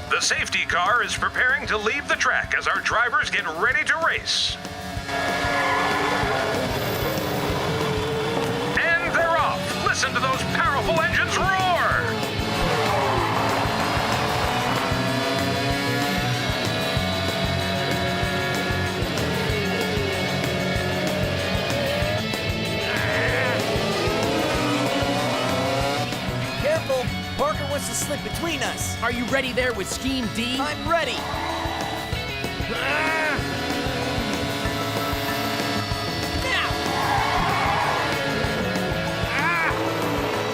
The safety car is preparing to leave the track as our drivers get ready to race. And they're off. Listen to those powerful engines roar. Careful! Parker wants to slip between us. Are you ready there with Scheme D? I'm ready.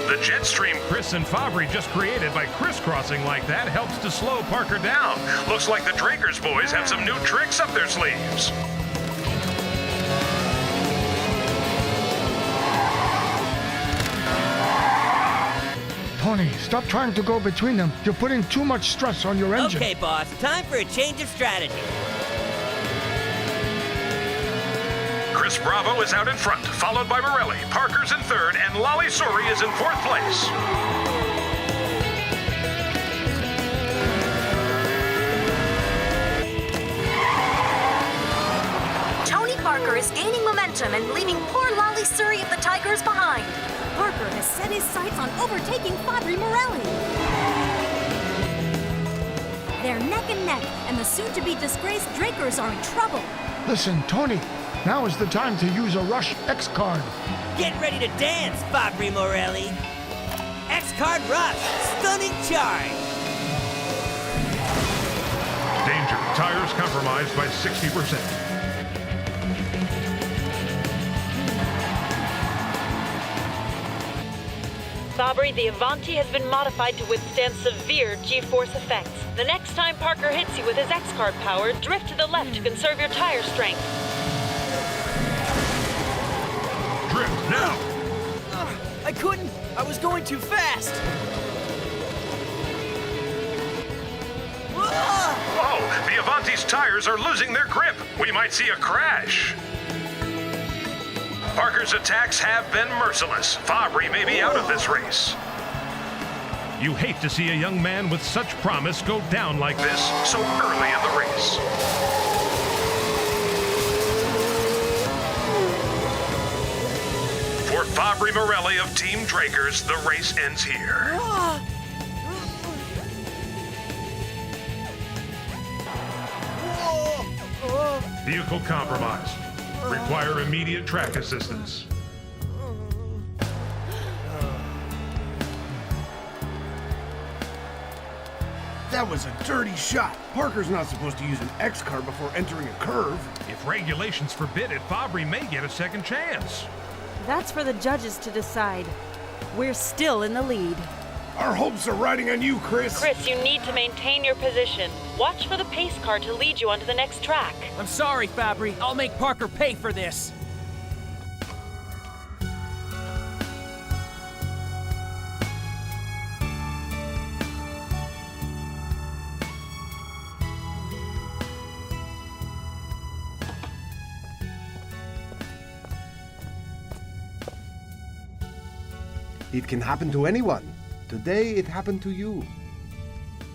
The jet stream Chris and Fabry just created by crisscrossing like that helps to slow Parker down. Looks like the Drakers boys have some new tricks up their sleeves. Tony, stop trying to go between them. You're putting too much stress on your engine. Okay, boss. Time for a change of strategy. Chris Bravo is out in front, followed by Morelli. Parker's in 3rd, and Lolly Suri is in 4th place. Tony Parker is gaining momentum and leaving poor Lolly Suri of the Tigers behind. Parker has set his sights on overtaking Fabry Morelli. They're neck and neck, and the soon-to-be disgraced Drakers are in trouble. Listen, Tony, now is the time to use a Rush X card. Get ready to dance, Fabry Morelli. X-Card Rush, stunning charge. Danger. Tires compromised by 60%. Fabry, the Avanti has been modified to withstand severe G-force effects. The next time Parker hits you with his X-Card power, drift to the left to conserve your tire strength. Drift now! I couldn't. I was going too fast. Whoa! The Avanti's tires are losing their grip. We might see a crash. Parker's attacks have been merciless. Fabry may be out of this race. You hate to see a young man with such promise go down like this so early in the race. For Fabry Morelli of Team Drakers, the race ends here. Vehicle compromised. Require immediate track assistance. That was a dirty shot. Parker's not supposed to use an X car before entering a curve. If regulations forbid it, Fabry may get a second chance. That's for the judges to decide. We're still in the lead. Our hopes are riding on you, Chris. Chris, you need to maintain your position. Watch for the pace car to lead you onto the next track. I'm sorry, Fabry. I'll make Parker pay for this. It can happen to anyone. Today, it happened to you.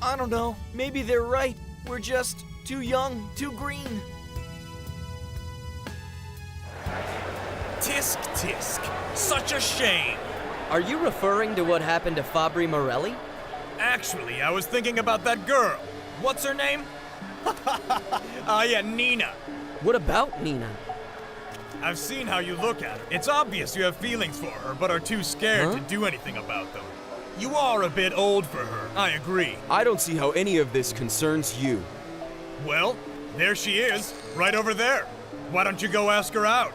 I don't know. Maybe they're right. We're just too young, too green. Tisk tisk. Such a shame. Are you referring to what happened to Fabri Morelli? Actually, I was thinking about that girl. What's her name? Yeah, Nina. What about Nina? I've seen how you look at her. It's obvious you have feelings for her, but are too scared to do anything about them. You are a bit old for her, I agree. I don't see how any of this concerns you. Well, there she is, right over there. Why don't you go ask her out?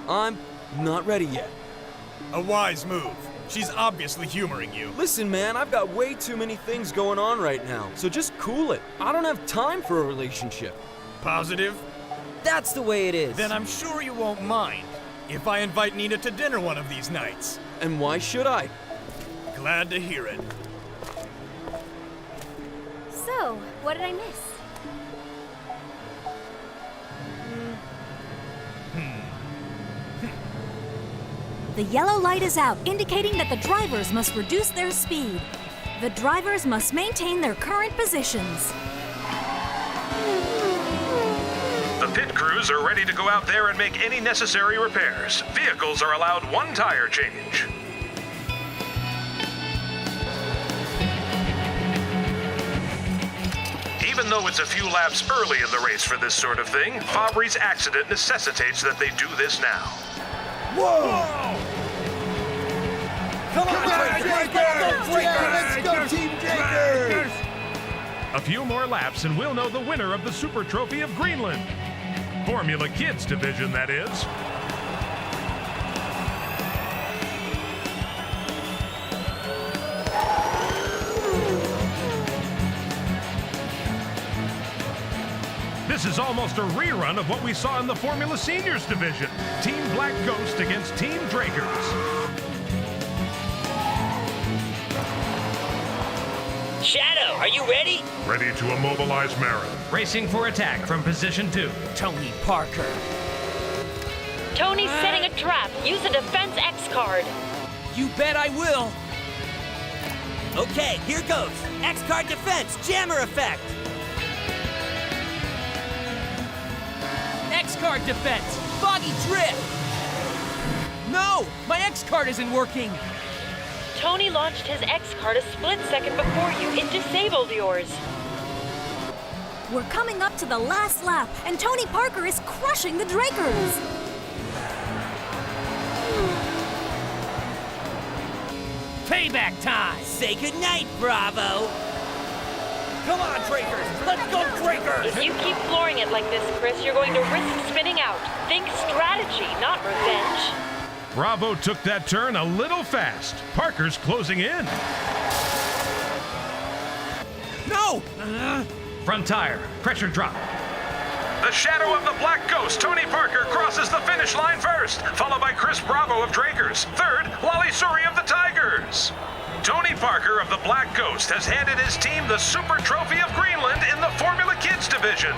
I'm not ready yet. A wise move. She's obviously humoring you. Listen, man, I've got way too many things going on right now, so just cool it. I don't have time for a relationship. Positive? That's the way it is. Then I'm sure you won't mind if I invite Nina to dinner one of these nights. And why should I? Glad to hear it. So, what did I miss? The yellow light is out, indicating that the drivers must reduce their speed. The drivers must maintain their current positions. The pit crews are ready to go out there and make any necessary repairs. Vehicles are allowed one tire change. Even though it's a few laps early in the race for this sort of thing, Fabri's accident necessitates that they do this now. Whoa! Come on, Drakers! Let's go, Team Drakers! A few more laps and we'll know the winner of the Super Trophy of Greenland. Formula Kids division, that is. This is almost a rerun of what we saw in the Formula Seniors division. Team Black Ghost against Team Drakers. Shadow, are you ready? Ready to immobilize Mara. Racing for attack from position 2. Tony Parker. Tony's setting a trap. Use a defense X card. You bet I will. Okay, here goes. X card defense, jammer effect. X-card defense! Foggy drift! No! My X-card isn't working! Tony launched his X card a split second before you. It disabled yours. We're coming up to the last lap, and Tony Parker is crushing the Drakers. Payback time! Say goodnight, Bravo. Come on, Drakers! Let's go, Drakers! If you keep flooring it like this, Chris, you're going to risk spinning out. Think strategy, not revenge. Bravo took that turn a little fast. Parker's closing in. No! Front tire, pressure drop. The shadow of the Black Ghost, Tony Parker, crosses the finish line first, followed by Chris Bravo of Drakers. Third, Wally Suri of the Tigers. Tony Parker of the Black Ghost has handed his team the Super Trophy of Greenland in the Formula Kids division.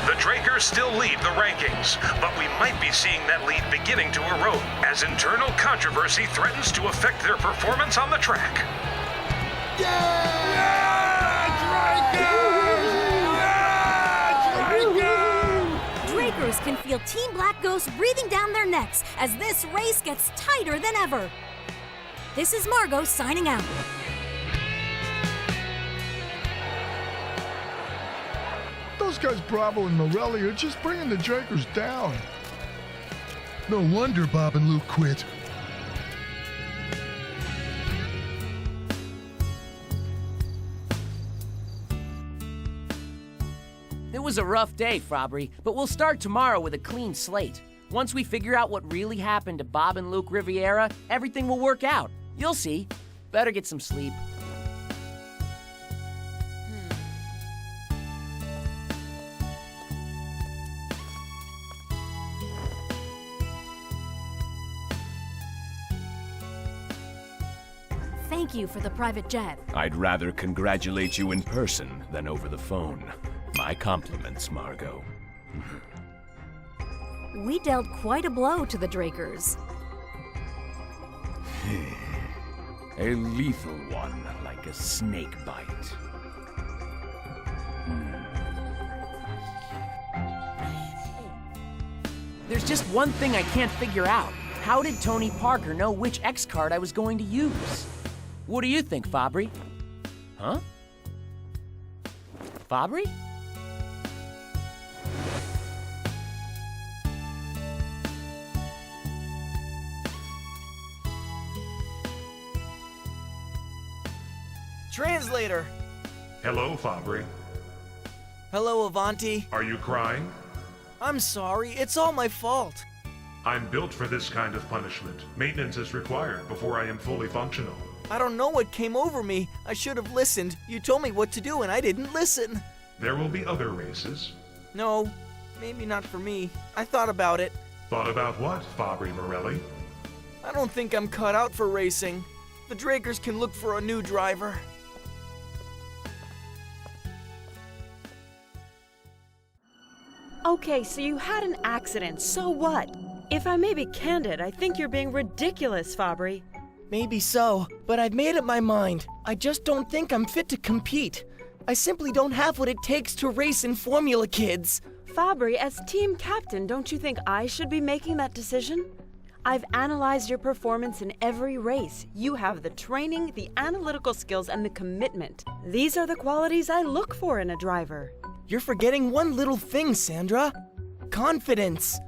The Drakers still lead the rankings, but we might be seeing that lead beginning to erode as internal controversy threatens to affect their performance on the track. Drakers can feel Team Black Ghost breathing down their necks as this race gets tighter than ever. This is Margot signing out. Those guys Bravo and Morelli are just bringing the Drakers down. No wonder Bob and Luke quit. It was a rough day, Fabri, but we'll start tomorrow with a clean slate. Once we figure out what really happened to Bob and Luke Rivera, everything will work out. You'll see. Better get some sleep. Thank you for the private jet. I'd rather congratulate you in person than over the phone. My compliments, Margot. We dealt quite a blow to the Drakers. A lethal one, like a snake bite. There's just one thing I can't figure out. How did Tony Parker know which X card I was going to use? What do you think, Fabry? Huh? Fabry? Translator! Hello, Fabry. Hello, Avanti. Are you crying? I'm sorry, it's all my fault. I'm built for this kind of punishment. Maintenance is required before I am fully functional. I don't know what came over me. I should have listened. You told me what to do and I didn't listen. There will be other races. No, maybe not for me. I thought about it. Thought about what, Fabry Morelli? I don't think I'm cut out for racing. The Drakers can look for a new driver. Okay, so you had an accident, so what? If I may be candid, I think you're being ridiculous, Fabry. Maybe so, but I've made up my mind. I just don't think I'm fit to compete. I simply don't have what it takes to race in Formula Kids. Fabry, as team captain, don't you think I should be making that decision? I've analyzed your performance in every race. You have the training, the analytical skills, and the commitment. These are the qualities I look for in a driver. You're forgetting one little thing, Sandra. Confidence.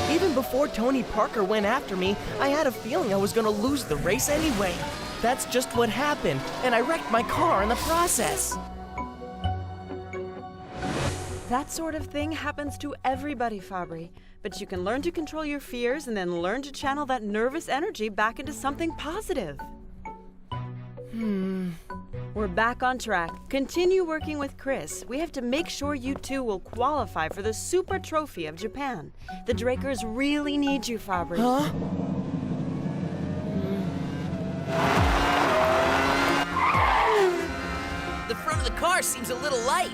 Even before Tony Parker went after me, I had a feeling I was gonna lose the race anyway. That's just what happened, and I wrecked my car in the process. That sort of thing happens to everybody, Fabry. But you can learn to control your fears and then learn to channel that nervous energy back into something positive. We're back on track. Continue working with Chris. We have to make sure you two will qualify for the Super Trophy of Japan. The Drakers really need you, Fabry. Huh? The front of the car seems a little light.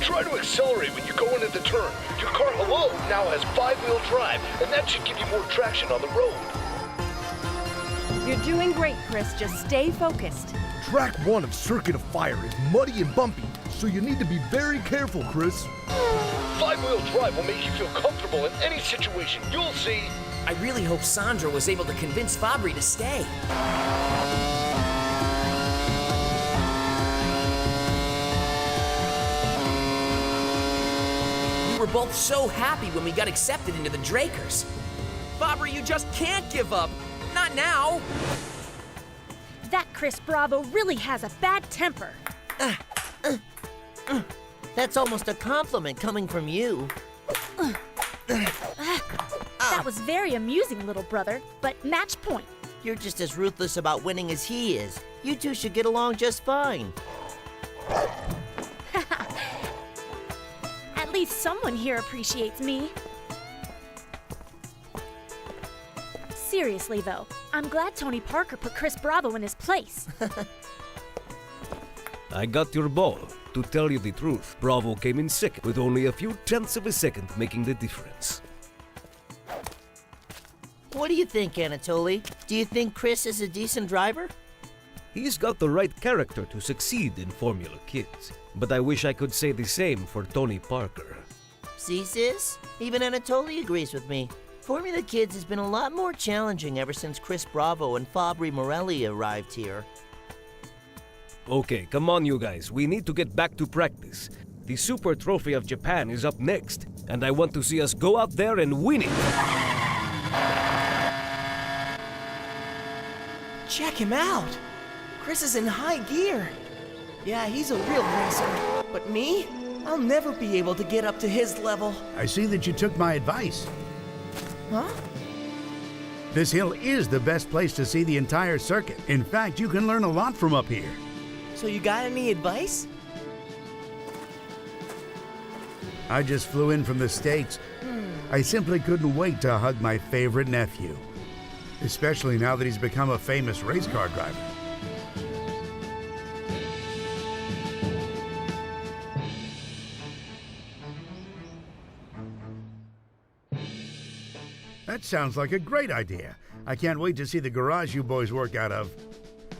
Try to accelerate when you go into the turn. Your car alone now has 5-wheel drive, and that should give you more traction on the road. You're doing great, Chris. Just stay focused. Track 1 of Circuit of Fire is muddy and bumpy, so you need to be very careful, Chris. 5-wheel drive will make you feel comfortable in any situation. You'll see. I really hope Sandra was able to convince Fabry to stay. We were both so happy when we got accepted into the Drakers. Fabry, you just can't give up. Not now. That Chris Bravo really has a bad temper. That's almost a compliment coming from you. That was very amusing, little brother, but match point. You're just as ruthless about winning as he is. You two should get along just fine. At least someone here appreciates me. Seriously, though, I'm glad Tony Parker put Chris Bravo in his place. I got your ball. To tell you the truth, Bravo came in second with only a few tenths of a second making the difference. What do you think, Anatoly? Do you think Chris is a decent driver? He's got the right character to succeed in Formula Kids, but I wish I could say the same for Tony Parker. See, sis? Even Anatoly agrees with me. Formula Kids has been a lot more challenging ever since Chris Bravo and Fabry Morelli arrived here. Okay, come on you guys, we need to get back to practice. The Super Trophy of Japan is up next, and I want to see us go out there and win it! Check him out! Chris is in high gear. Yeah, he's a real racer. But me? I'll never be able to get up to his level. I see that you took my advice. Huh? This hill is the best place to see the entire circuit. In fact, you can learn a lot from up here. So you got any advice? I just flew in from the States. I simply couldn't wait to hug my favorite nephew. Especially now that he's become a famous race car driver. That sounds like a great idea. I can't wait to see the garage you boys work out of.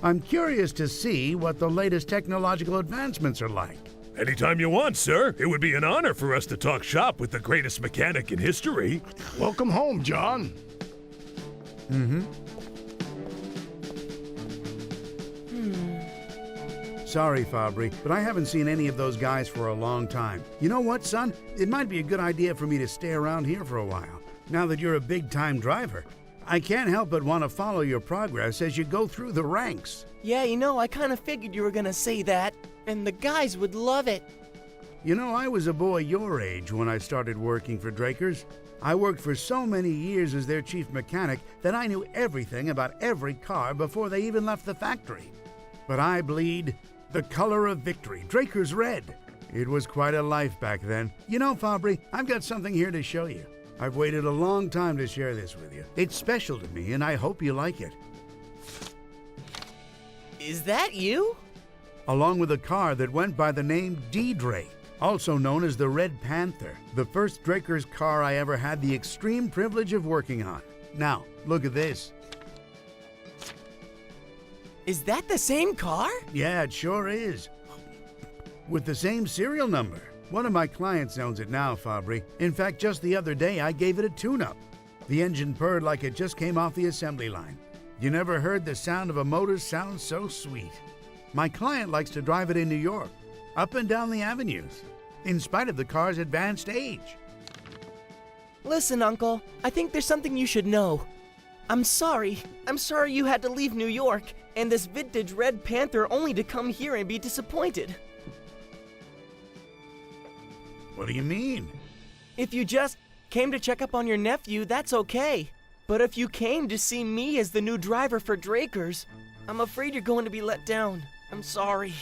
I'm curious to see what the latest technological advancements are like. Anytime you want, sir. It would be an honor for us to talk shop with the greatest mechanic in history. Welcome home, John. Mm-hmm. Sorry, Fabry, but I haven't seen any of those guys for a long time. You know what, son? It might be a good idea for me to stay around here for a while, now that you're a big-time driver. I can't help but want to follow your progress as you go through the ranks. Yeah, you know, I kind of figured you were gonna say that, and the guys would love it. You know, I was a boy your age when I started working for Drakers. I worked for so many years as their chief mechanic that I knew everything about every car before they even left the factory. But I bleed the color of victory, Drakers red. It was quite a life back then. You know, Fabry, I've got something here to show you. I've waited a long time to share this with you. It's special to me, and I hope you like it. Is that you? Along with a car that went by the name D-Drake, also known as the Red Panther, the first Drakers car I ever had the extreme privilege of working on. Now, look at this. Is that the same car? Yeah, it sure is. With the same serial number. One of my clients owns it now, Fabry. In fact, just the other day, I gave it a tune-up. The engine purred like it just came off the assembly line. You never heard the sound of a motor sound so sweet. My client likes to drive it in New York, up and down the avenues, in spite of the car's advanced age. Listen, Uncle, I think there's something you should know. I'm sorry you had to leave New York and this vintage Red Panther only to come here and be disappointed. What do you mean? If you just came to check up on your nephew, that's okay. But if you came to see me as the new driver for Drakers, I'm afraid you're going to be let down. I'm sorry.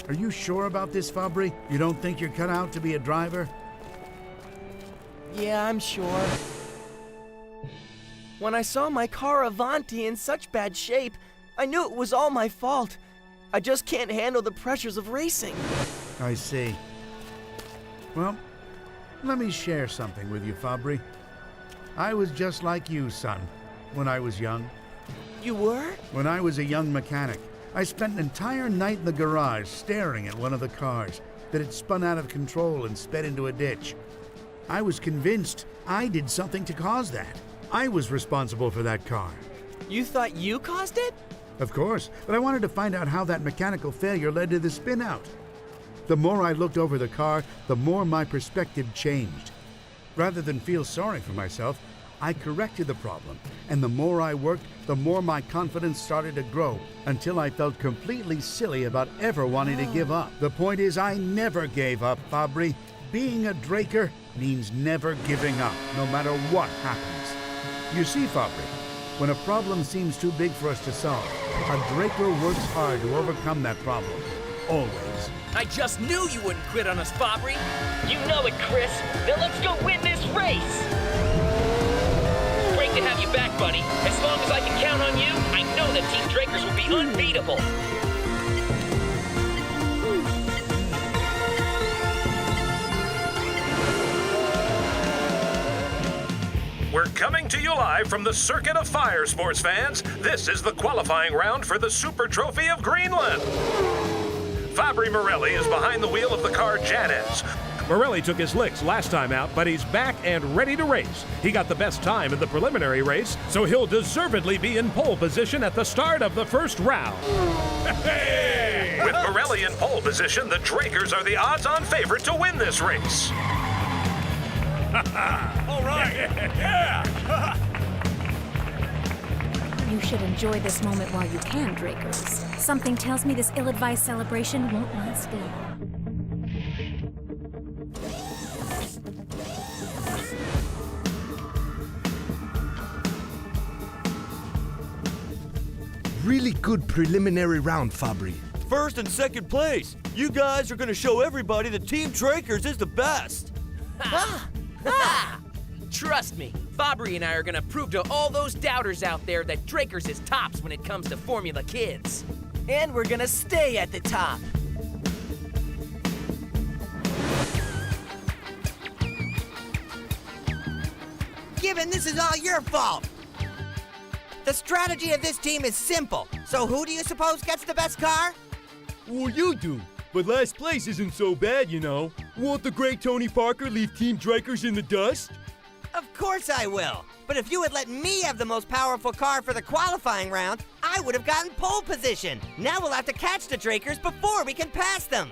Are you sure about this, Fabry? You don't think you're cut out to be a driver? Yeah, I'm sure. When I saw my car Avanti in such bad shape, I knew it was all my fault. I just can't handle the pressures of racing. I see. Well, let me share something with you, Fabry. I was just like you, son, when I was young. You were? When I was a young mechanic, I spent an entire night in the garage staring at one of the cars that had spun out of control and sped into a ditch. I was convinced I did something to cause that. I was responsible for that car. You thought you caused it? Of course, but I wanted to find out how that mechanical failure led to the spin out. The more I looked over the car, the more my perspective changed. Rather than feel sorry for myself, I corrected the problem, and the more I worked, the more my confidence started to grow, until I felt completely silly about ever wanting to give up. The point is, I never gave up, Fabry. Being a Draker means never giving up, no matter what happens. You see, Fabry, when a problem seems too big for us to solve, a Draker works hard to overcome that problem. Always. I just knew you wouldn't quit on us, Fabry. You know it, Chris. Now let's go win this race. Great to have you back, buddy. As long as I can count on you, I know that Team Drakers will be unbeatable. We're coming to you live from the Circuit of Fire, sports fans. This is the qualifying round for the Super Trophy of Greenland. Fabry Morelli is behind the wheel of the car Janez. Morelli took his licks last time out, but he's back and ready to race. He got the best time in the preliminary race, so he'll deservedly be in pole position at the start of the first round. Hey! With Morelli in pole position, the Drakers are the odds-on favorite to win this race. All right. Yeah. You should enjoy this moment while you can, Drakers. Something tells me this ill-advised celebration won't last long. Really good preliminary round, Fabry. First and second place. You guys are gonna show everybody that Team Drakers is the best. Trust me, Fabry and I are gonna prove to all those doubters out there that Drakers is tops when it comes to Formula Kids. And we're gonna stay at the top. given this is all your fault. The strategy of this team is simple. So who do you suppose gets the best car? Well, you do. But last place isn't so bad, you know. Won't the great Tony Parker leave Team Drakers in the dust? Of course I will. But if you had let me have the most powerful car for the qualifying round, I would have gotten pole position. Now we'll have to catch the Drakers before we can pass them.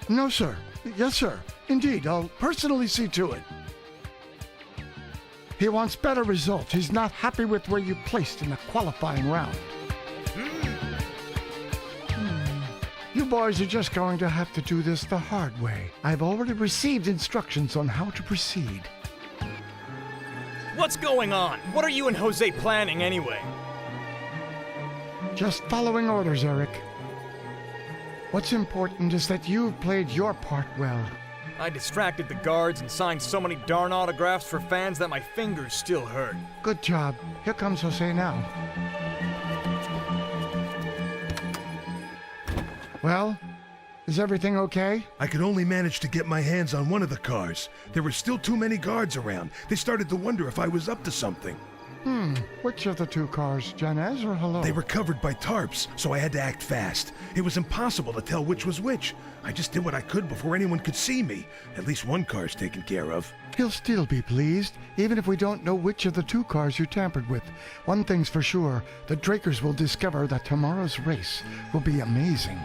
No, sir. Yes, sir. Indeed, I'll personally see to it. He wants better results. He's not happy with where you placed in the qualifying round. You boys are just going to have to do this the hard way. I've already received instructions on how to proceed. What's going on? What are you and Jose planning anyway? Just following orders, Eric. What's important is that you've played your part well. I distracted the guards and signed so many darn autographs for fans that my fingers still hurt. Good job. Here comes Jose now. Well, is everything okay? I could only manage to get my hands on one of the cars. There were still too many guards around. They started to wonder if I was up to something. Which of the two cars, Janez or Hello? They were covered by tarps, so I had to act fast. It was impossible to tell which was which. I just did what I could before anyone could see me. At least one car's taken care of. He'll still be pleased, even if we don't know which of the two cars you tampered with. One thing's for sure, the Drakers will discover that tomorrow's race will be amazing.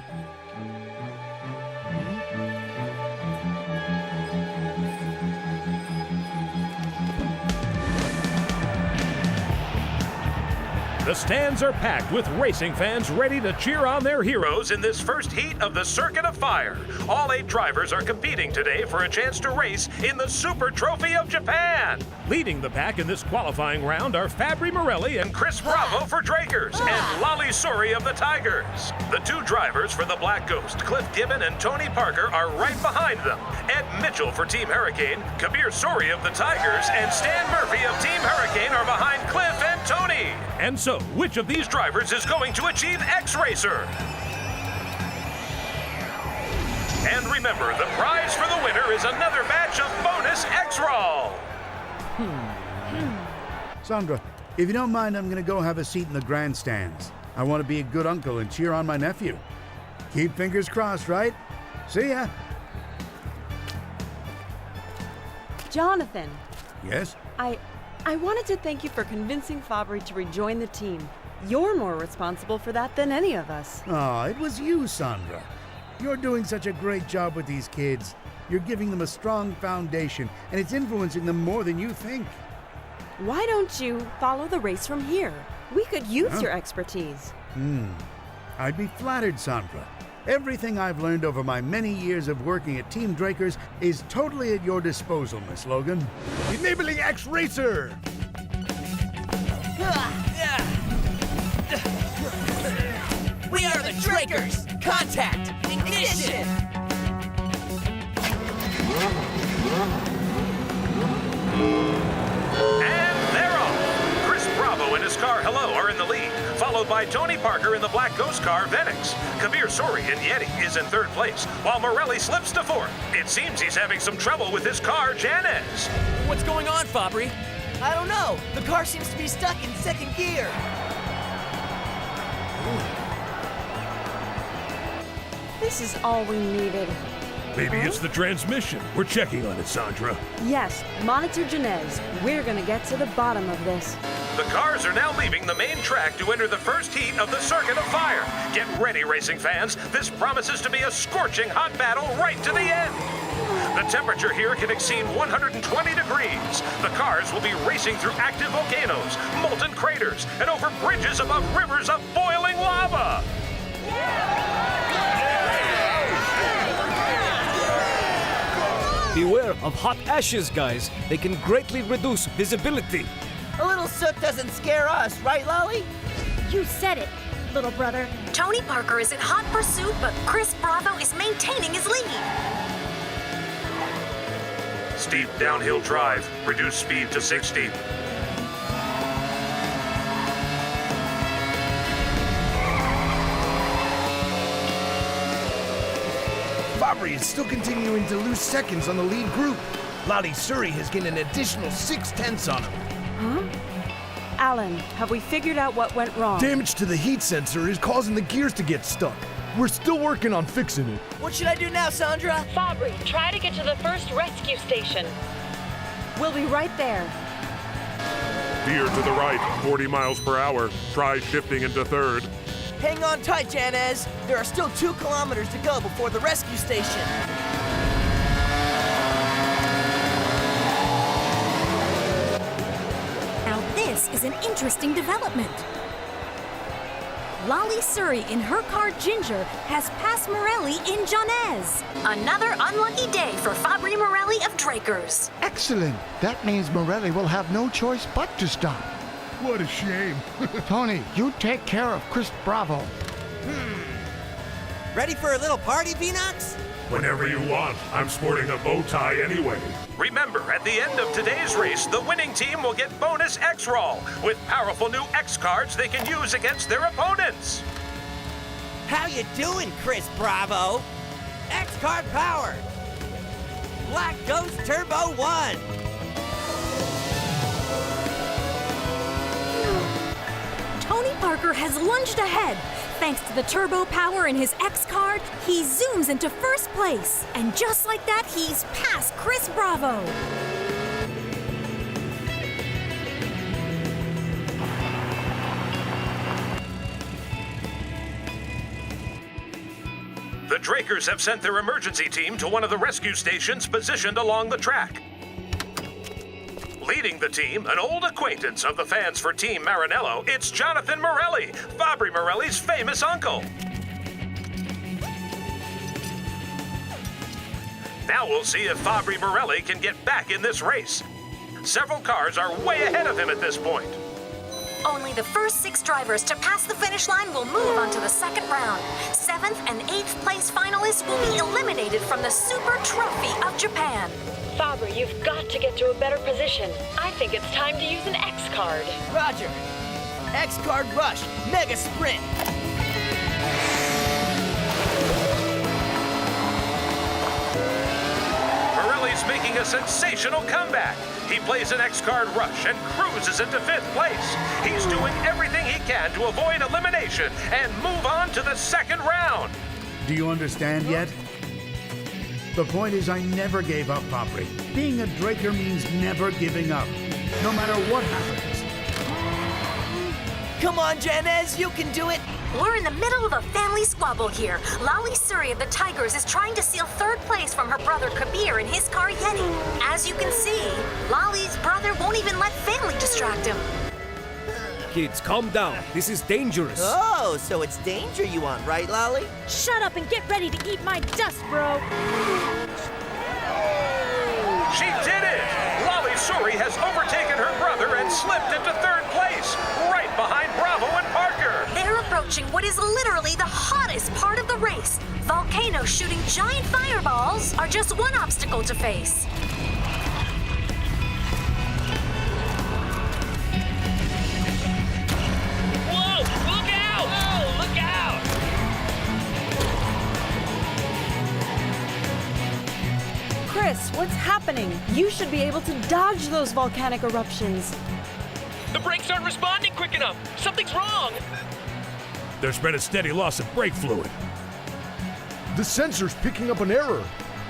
The stands are packed with racing fans ready to cheer on their heroes in this first heat of the Circuit of Fire. All 8 drivers are competing today for a chance to race in the Super Trophy of Japan. Leading the pack in this qualifying round are Fabry Morelli and Chris Bravo for Drakers and Lolly Suri of the Tigers. The 2 drivers for the Black Ghost, Cliff Gibbon and Tony Parker, are right behind them. Ed Mitchell for Team Hurricane, Kabir Suri of the Tigers, and Stan Murphy of Team Hurricane are behind Cliff and Tony. And so, which of these drivers is going to achieve X-Racer? And remember, the prize for the winner is another batch of bonus X-Roll. Sandra, if you don't mind, I'm going to go have a seat in the grandstands. I want to be a good uncle and cheer on my nephew. Keep fingers crossed, right? See ya. Jonathan. Yes? I wanted to thank you for convincing Fabry to rejoin the team. You're more responsible for that than any of us. Oh, it was you, Sandra. You're doing such a great job with these kids. You're giving them a strong foundation, and it's influencing them more than you think. Why don't you follow the race from here? We could use your expertise. I'd be flattered, Sandra. Everything I've learned over my many years of working at Team Drakers is totally at your disposal, Miss Logan. Enabling X-Racer! We are the Drakers! Contact! Ignition! And they're off! Chris Bravo and his car Hello are in the lead, followed by Tony Parker in the Black Ghost car Venix. Kabir Suri in Yeti is in 3rd place, while Morelli slips to 4th. It seems he's having some trouble with his car Janez. What's going on, Fabry? I don't know. The car seems to be stuck in 2nd gear. This is all we needed. Maybe it's the transmission. We're checking on it, Sandra. Yes, monitor Janez. We're gonna get to the bottom of this. The cars are now leaving the main track to enter the first heat of the Circuit of Fire. Get ready, racing fans. This promises to be a scorching hot battle right to the end. The temperature here can exceed 120 degrees. The cars will be racing through active volcanoes, molten craters, and over bridges above rivers of boiling lava. Beware of hot ashes, guys. They can greatly reduce visibility. A little soot doesn't scare us, right, Lolly? You said it, little brother. Tony Parker is in hot pursuit, but Chris Bravo is maintaining his lead. Steep downhill drive. Reduce speed to 60. Fabry is still continuing to lose seconds on the lead group. Lottie Surrey has gained an additional 6/10 on him. Huh? Alan, have we figured out what went wrong? Damage to the heat sensor is causing the gears to get stuck. We're still working on fixing it. What should I do now, Sandra? Fabry, try to get to the first rescue station. We'll be right there. Veer to the right, 40 miles per hour. Try shifting into third. Hang on tight, Janez. There are still 2 kilometers to go before the rescue station. Now this is an interesting development. Lolly Surrey in her car Ginger has passed Morelli in Janez. Another unlucky day for Fabry Morelli of Drakers. Excellent. That means Morelli will have no choice but to stop. What a shame. Tony, you take care of Chris Bravo. Ready for a little party, Phoenix? Whenever you want. I'm sporting a bow tie anyway. Remember, at the end of today's race, the winning team will get bonus X-Roll with powerful new X cards they can use against their opponents. How you doing, Chris Bravo? X-Card power! Black Ghost Turbo 1! Tony Parker has lunged ahead. Thanks to the turbo power in his X card, he zooms into first place. And just like that, he's past Chris Bravo. The Drakers have sent their emergency team to one of the rescue stations positioned along the track. Leading the team, an old acquaintance of the fans for Team Marinello, it's Jonathan Morelli, Fabry Morelli's famous uncle. Now we'll see if Fabry Morelli can get back in this race. Several cars are way ahead of him at this point. Only the first 6 drivers to pass the finish line will move on to the second round. 7th and 8th place finalists will be eliminated from the Super Trophy of Japan. Fabry, you've got to get to a better position. I think it's time to use an X card. Roger. X card rush. Mega sprint. Morelli's making a sensational comeback. He plays an X-Card rush and cruises into 5th place. He's doing everything he can to avoid elimination and move on to the second round. Do you understand yet? The point is, I never gave up, Fabry. Being a Draker means never giving up, no matter what happens. Come on, Janez, you can do it. We're in the middle of a family squabble here. Lolly Surrey of the Tigers is trying to steal 3rd place from her brother Kabir in his car Yeti. As you can see, Lolly's brother won't even let family distract him. Kids, calm down. This is dangerous. Oh, so it's danger you want, right, Lolly? Shut up and get ready to eat my dust, bro. She did it! Lolly Surrey has overtaken her brother and slipped into 3rd place, right behind Bravo and Parker. They're approaching what is literally the hottest part of the race. Volcanoes shooting giant fireballs are just one obstacle to face. Whoa! Look out! Whoa! Look out! Chris, what's happening? You should be able to dodge those volcanic eruptions. The brakes aren't responding quick enough. Something's wrong. There's been a steady loss of brake fluid. The sensor's picking up an error.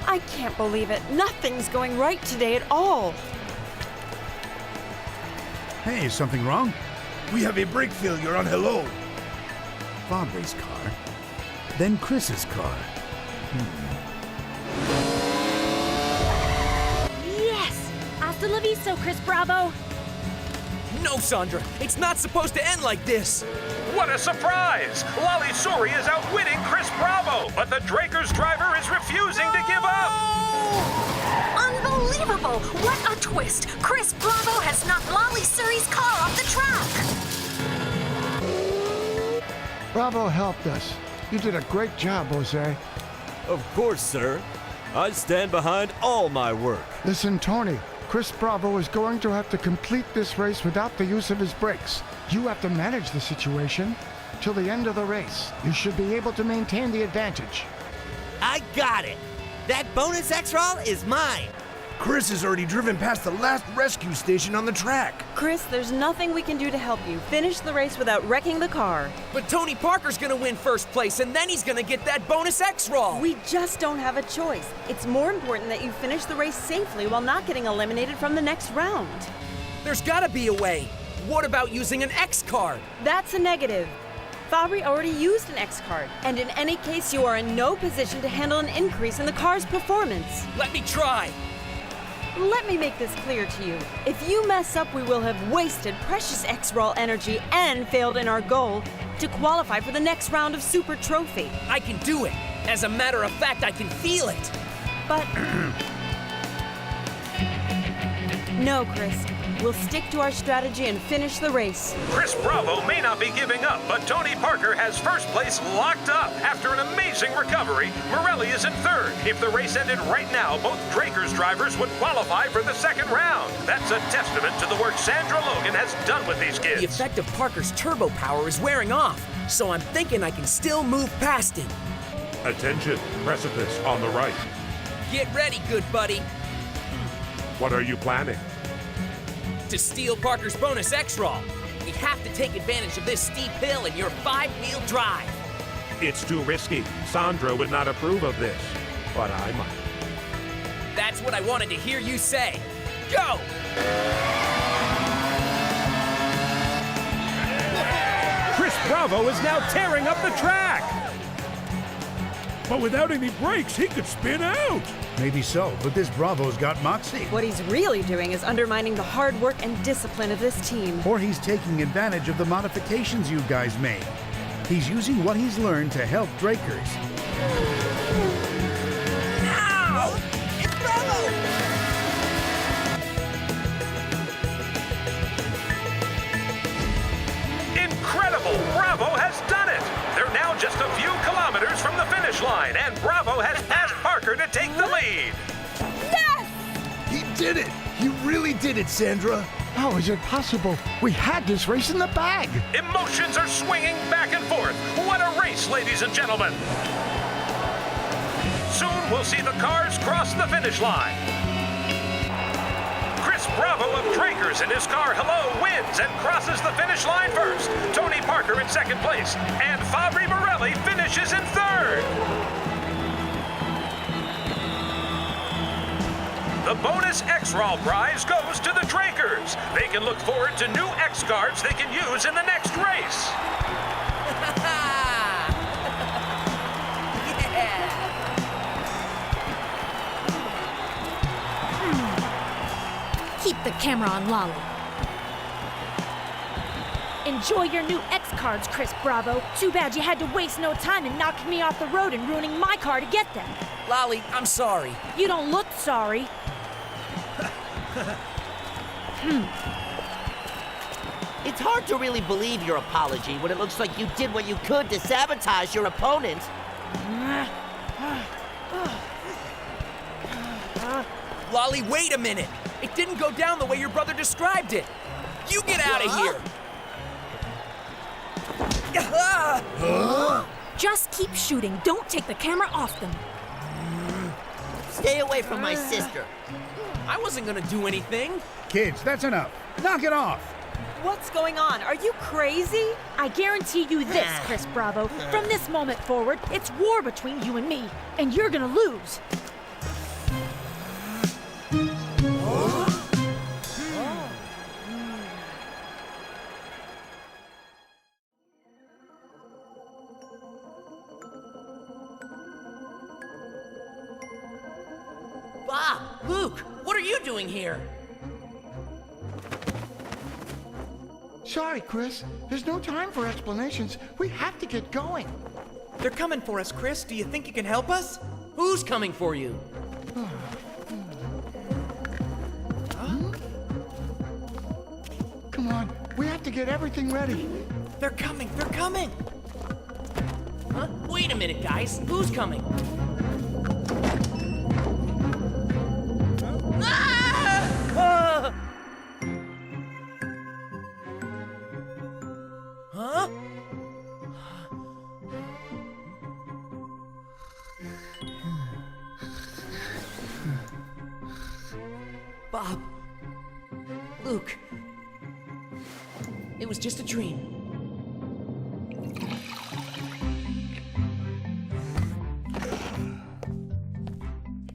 I can't believe it. Nothing's going right today at all. Hey, is something wrong? We have a brake failure on Hello. Fabry's car. Then Chris's car. Yes! Hasta la vista, Chris Bravo. No, Sandra, it's not supposed to end like this. What a surprise! Lolly Surrey is outwitting Chris Bravo, but the Drakers driver is refusing to give up. Unbelievable! What a twist! Chris Bravo has knocked Lolly Surrey's car off the track. Bravo helped us. You did a great job, Jose. Of course, sir. I stand behind all my work. Listen, Tony. Chris Bravo is going to have to complete this race without the use of his brakes. You have to manage the situation till the end of the race. You should be able to maintain the advantage. I got it. That bonus X-Roll is mine. Chris has already driven past the last rescue station on the track. Chris, there's nothing we can do to help you. Finish the race without wrecking the car. But Tony Parker's gonna win first place, and then he's gonna get that bonus X-Roll. We just don't have a choice. It's more important that you finish the race safely while not getting eliminated from the next round. There's gotta be a way. What about using an X card? That's a negative. Fabry already used an X card, and in any case, you are in no position to handle an increase in the car's performance. Let me try. Let me make this clear to you. If you mess up, we will have wasted precious X-Roll energy and failed in our goal to qualify for the next round of Super Trophy. I can do it. As a matter of fact, I can feel it. But... No, Chris. We'll stick to our strategy and finish the race. Chris Bravo may not be giving up, but Tony Parker has first place locked up. After an amazing recovery, Morelli is in third. If the race ended right now, both Draker's drivers would qualify for the second round. That's a testament to the work Sandra Logan has done with these kids. The effect of Parker's turbo power is wearing off, so I'm thinking I can still move past him. Attention, precipice on the right. Get ready, good buddy. What are you planning? To steal Parker's bonus X-Roll, we have to take advantage of this steep hill in your 5-wheel drive. It's too risky. Sandra would not approve of this, but I might. That's what I wanted to hear you say. Go! Chris Bravo is now tearing up the track! But without any brakes, he could spin out. Maybe so, but this Bravo's got moxie. What he's really doing is undermining the hard work and discipline of this team. Or he's taking advantage of the modifications you guys made. He's using what he's learned to help Drakers. Ow! It's Bravo! Incredible! Bravo has done it! They're now just a few kilometers from the finish line, and Bravo has passed Parker to take the lead. Yes! He did it! He really did it, Sandra! How is it possible? We had this race in the bag! Emotions are swinging back and forth. What a race, ladies and gentlemen! Soon we'll see the cars cross the finish line. Chris Bravo of Drakers in his car Hello wins and crosses the finish line first. Tony Parker in second place, and Fabry Morelli finishes in third. The bonus X-Roll prize goes to the Drakers. They can look forward to new X cards they can use in the next race. Keep the camera on Lolly. Enjoy your new X cards, Chris Bravo. Too bad you had to waste no time in knocking me off the road and ruining my car to get them. Lolly, I'm sorry. You don't look sorry. It's hard to really believe your apology when it looks like you did what you could to sabotage your opponent. Lolly, wait a minute. It didn't go down the way your brother described it. You get out of here. Just keep shooting. Don't take the camera off them. Stay away from my sister. I wasn't gonna do anything. Kids, that's enough. Knock it off. What's going on? Are you crazy? I guarantee you this, Chris Bravo. From this moment forward, it's war between you and me, and you're gonna lose. Bob, Luke, what are you doing here? Sorry, Chris. There's no time for explanations. We have to get going. They're coming for us, Chris. Do you think you can help us? Who's coming for you? Come on. We have to get everything ready. They're coming. They're coming. Huh? Wait a minute, guys. Who's coming? Ah! Huh? Bob. Luke. It was just a dream.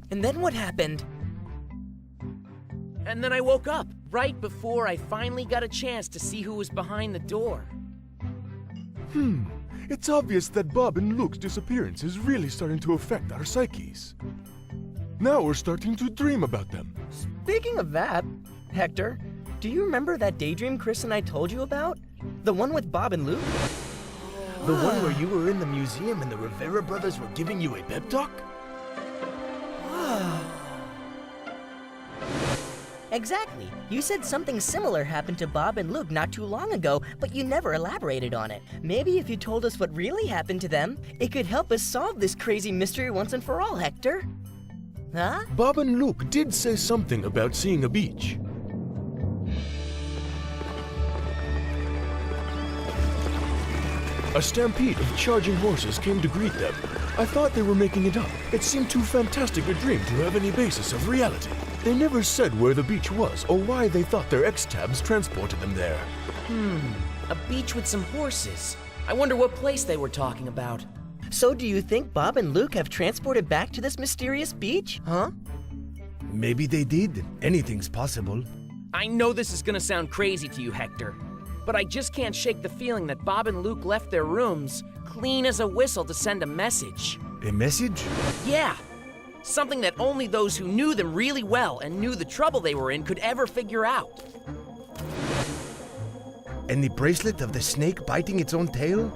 And then what happened? And then I woke up, right before I finally got a chance to see who was behind the door. It's obvious that Bob and Luke's disappearance is really starting to affect our psyches. Now we're starting to dream about them. Speaking of that, Hector, do you remember that daydream Chris and I told you about? The one with Bob and Luke? The one where you were in the museum and the Rivera brothers were giving you a pep talk? Exactly. You said something similar happened to Bob and Luke not too long ago, but you never elaborated on it. Maybe if you told us what really happened to them, it could help us solve this crazy mystery once and for all, Hector. Huh? Bob and Luke did say something about seeing a beach. A stampede of charging horses came to greet them. I thought they were making it up. It seemed too fantastic a dream to have any basis of reality. They never said where the beach was or why they thought their X-Tabs transported them there. A beach with some horses. I wonder what place they were talking about. So do you think Bob and Luke have transported back to this mysterious beach? Huh? Maybe they did. Anything's possible. I know this is gonna sound crazy to you, Hector, but I just can't shake the feeling that Bob and Luke left their rooms clean as a whistle to send a message. A message? Yeah. Something that only those who knew them really well and knew the trouble they were in could ever figure out. And the bracelet of the snake biting its own tail?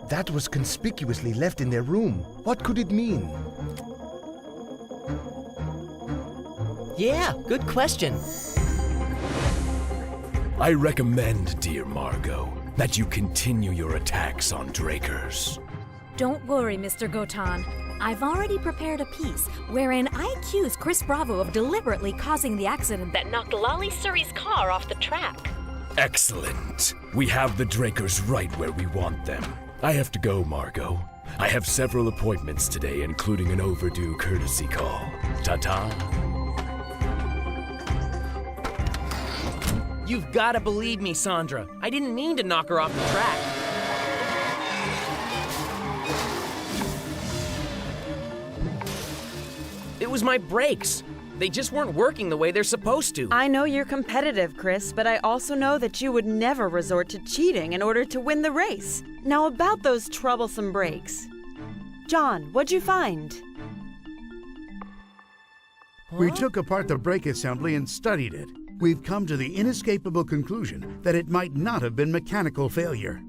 That was conspicuously left in their room. What could it mean? Yeah, good question. I recommend, dear Margot, that you continue your attacks on Drakers. Don't worry, Mr. Gotan. I've already prepared a piece wherein I accuse Chris Bravo of deliberately causing the accident that knocked Lolly Surrey's car off the track. Excellent. We have the Drakers right where we want them. I have to go, Margot. I have several appointments today, including an overdue courtesy call. Ta-ta. You've gotta believe me, Sandra. I didn't mean to knock her off the track. It was my brakes. They just weren't working the way they're supposed to. I know you're competitive, Chris, but I also know that you would never resort to cheating in order to win the race. Now about those troublesome brakes. John, what'd you find? We took apart the brake assembly and studied it. We've come to the inescapable conclusion that it might not have been mechanical failure.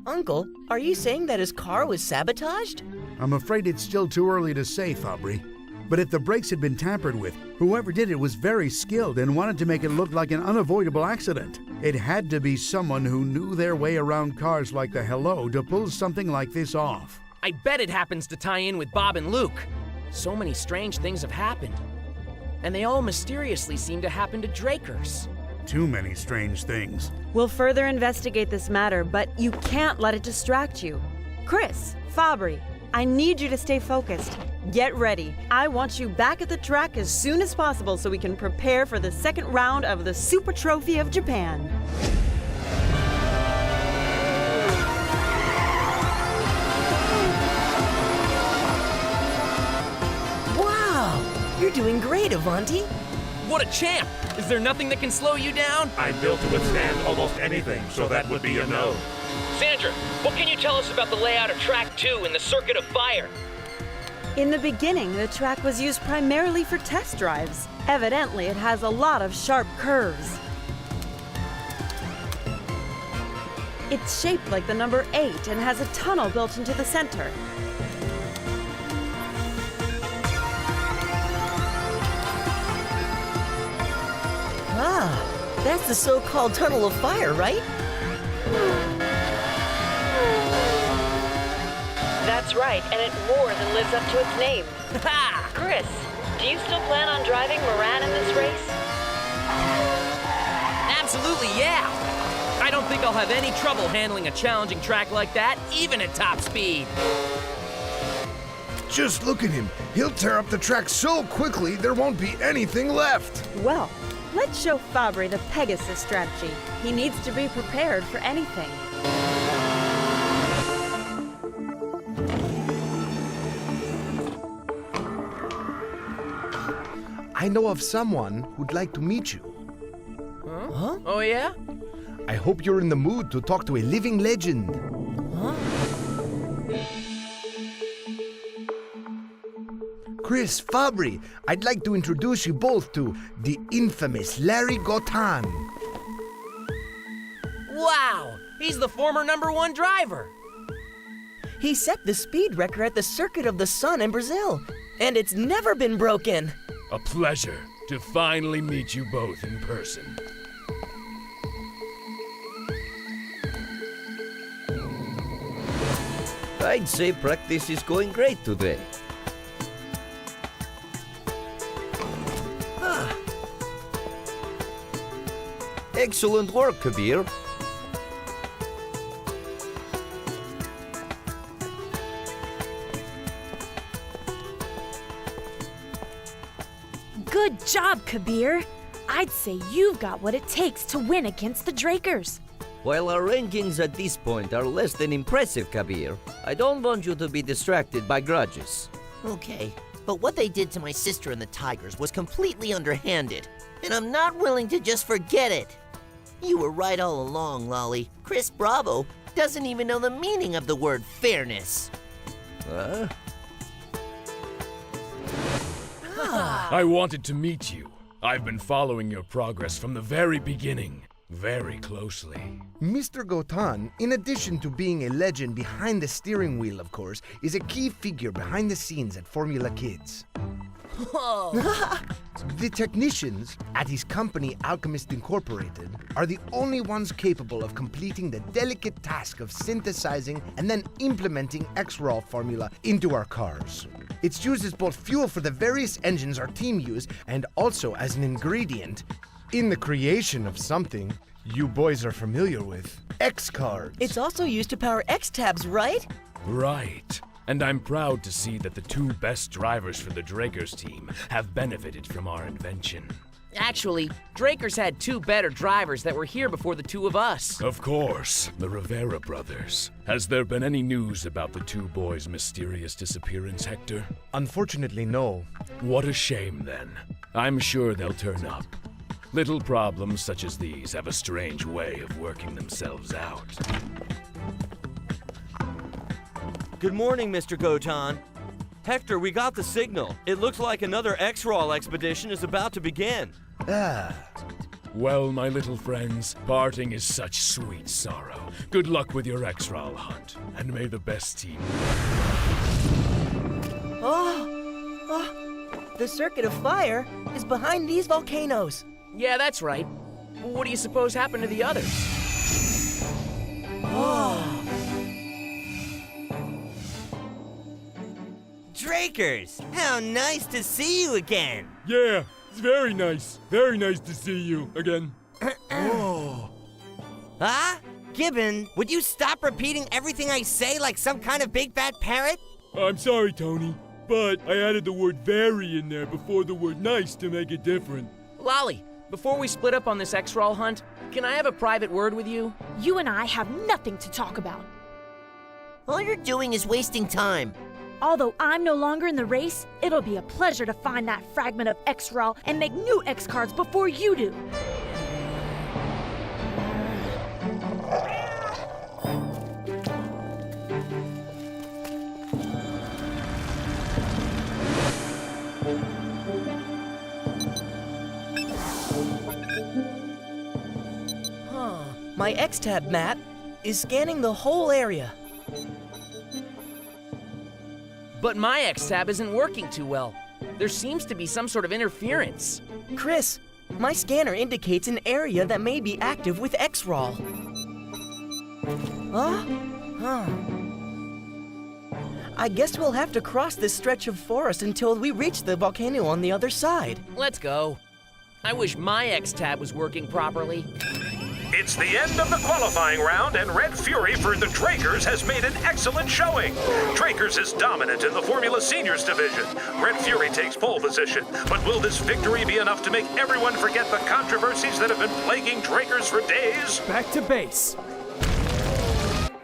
Uncle, are you saying that his car was sabotaged? I'm afraid it's still too early to say, Fabry. But if the brakes had been tampered with, whoever did it was very skilled and wanted to make it look like an unavoidable accident. It had to be someone who knew their way around cars like the Hello to pull something like this off. I bet it happens to tie in with Bob and Luke. So many strange things have happened. And they all mysteriously seem to happen to Drakers. Too many strange things. We'll further investigate this matter, but you can't let it distract you. Chris, Fabry, I need you to stay focused. Get ready. I want you back at the track as soon as possible so we can prepare for the second round of the Super Trophy of Japan. Wow! You're doing great, Avanti. What a champ! Is there nothing that can slow you down? I'm built to withstand almost anything, so that would be a no. Sandra, what can you tell us about the layout of Track 2 and the Circuit of Fire? In the beginning, the track was used primarily for test drives. Evidently, it has a lot of sharp curves. It's shaped like the number 8 and has a tunnel built into the center. Ah, that's the so-called Tunnel of Fire, right? That's right, and it more than lives up to its name. Ha! Chris, do you still plan on driving Moran in this race? Absolutely, yeah! I don't think I'll have any trouble handling a challenging track like that, even at top speed. Just look at him. He'll tear up the track so quickly there won't be anything left. Well, let's show Fabry the Pegasus strategy. He needs to be prepared for anything. I know of someone who'd like to meet you. Huh? Oh, yeah? I hope you're in the mood to talk to a living legend. Chris, Fabry, I'd like to introduce you both to the infamous Larry Gaudin. Wow! He's the former #1 driver. He set the speed record at the Circuit of the Sun in Brazil, and it's never been broken. A pleasure to finally meet you both in person. I'd say practice is going great today. Excellent work, Kabir. Good job, Kabir. I'd say you've got what it takes to win against the Drakers. While our rankings at this point are less than impressive, Kabir, I don't want you to be distracted by grudges. Okay, but what they did to my sister and the Tigers was completely underhanded, and I'm not willing to just forget it. You were right all along, Lolly. Chris Bravo doesn't even know the meaning of the word fairness. I wanted to meet you. I've been following your progress from the very beginning, very closely. Mr. Gaudin, in addition to being a legend behind the steering wheel, of course, is a key figure behind the scenes at Formula Kids. The technicians at his company Alchemist Incorporated are the only ones capable of completing the delicate task of synthesizing and then implementing X-Raw formula into our cars. It's used as both fuel for the various engines our team use and also as an ingredient in the creation of something you boys are familiar with, X-Cards. It's also used to power X-Tabs, right? Right. And I'm proud to see that the two best drivers for the Drakers team have benefited from our invention. Actually, Drakers had two better drivers that were here before the two of us. Of course, the Rivera brothers. Has there been any news about the two boys' mysterious disappearance, Hector? Unfortunately, no. What a shame, then. I'm sure they'll turn up. Little problems such as these have a strange way of working themselves out. Good morning, Mr. Gaudin. Hector, we got the signal. It looks like another X-Raw expedition is about to begin. Well, my little friends, parting is such sweet sorrow. Good luck with your X-Raw hunt, and may the best team The Circuit of Fire is behind these volcanoes. Yeah, that's right. What do you suppose happened to the others? Drakers, how nice to see you again. Yeah, it's very nice. Very nice to see you again. Huh? Gibbon, would you stop repeating everything I say like some kind of big fat parrot? I'm sorry, Tony, but I added the word very in there before the word nice to make it different. Lolly, before we split up on this X-Raw hunt, can I have a private word with you? You and I have nothing to talk about. All you're doing is wasting time. Although I'm no longer in the race, it'll be a pleasure to find that fragment of X-Raw and make new X-Cards before you do. My X-Tab map is scanning the whole area. But my X-Tab isn't working too well. There seems to be some sort of interference. Chris, my scanner indicates an area that may be active with X-Raw. I guess we'll have to cross this stretch of forest until we reach the volcano on the other side. Let's go. I wish my X-Tab was working properly. It's the end of the qualifying round, and Red Fury for the Drakers has made an excellent showing. Drakers is dominant in the Formula Seniors division. Red Fury takes pole position, but will this victory be enough to make everyone forget the controversies that have been plaguing Drakers for days? Back to base.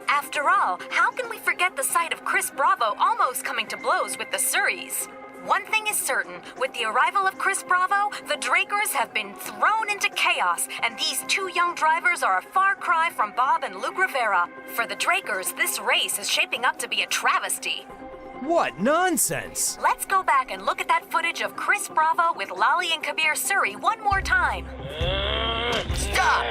After all, how can we forget the sight of Chris Bravo almost coming to blows with the Surreys? One thing is certain, with the arrival of Chris Bravo, the Drakers have been thrown into chaos, and these two young drivers are a far cry from Bob and Luke Rivera. For the Drakers, this race is shaping up to be a travesty. What nonsense! Let's go back and look at that footage of Chris Bravo with Lolly and Kabir Suri one more time. Stop!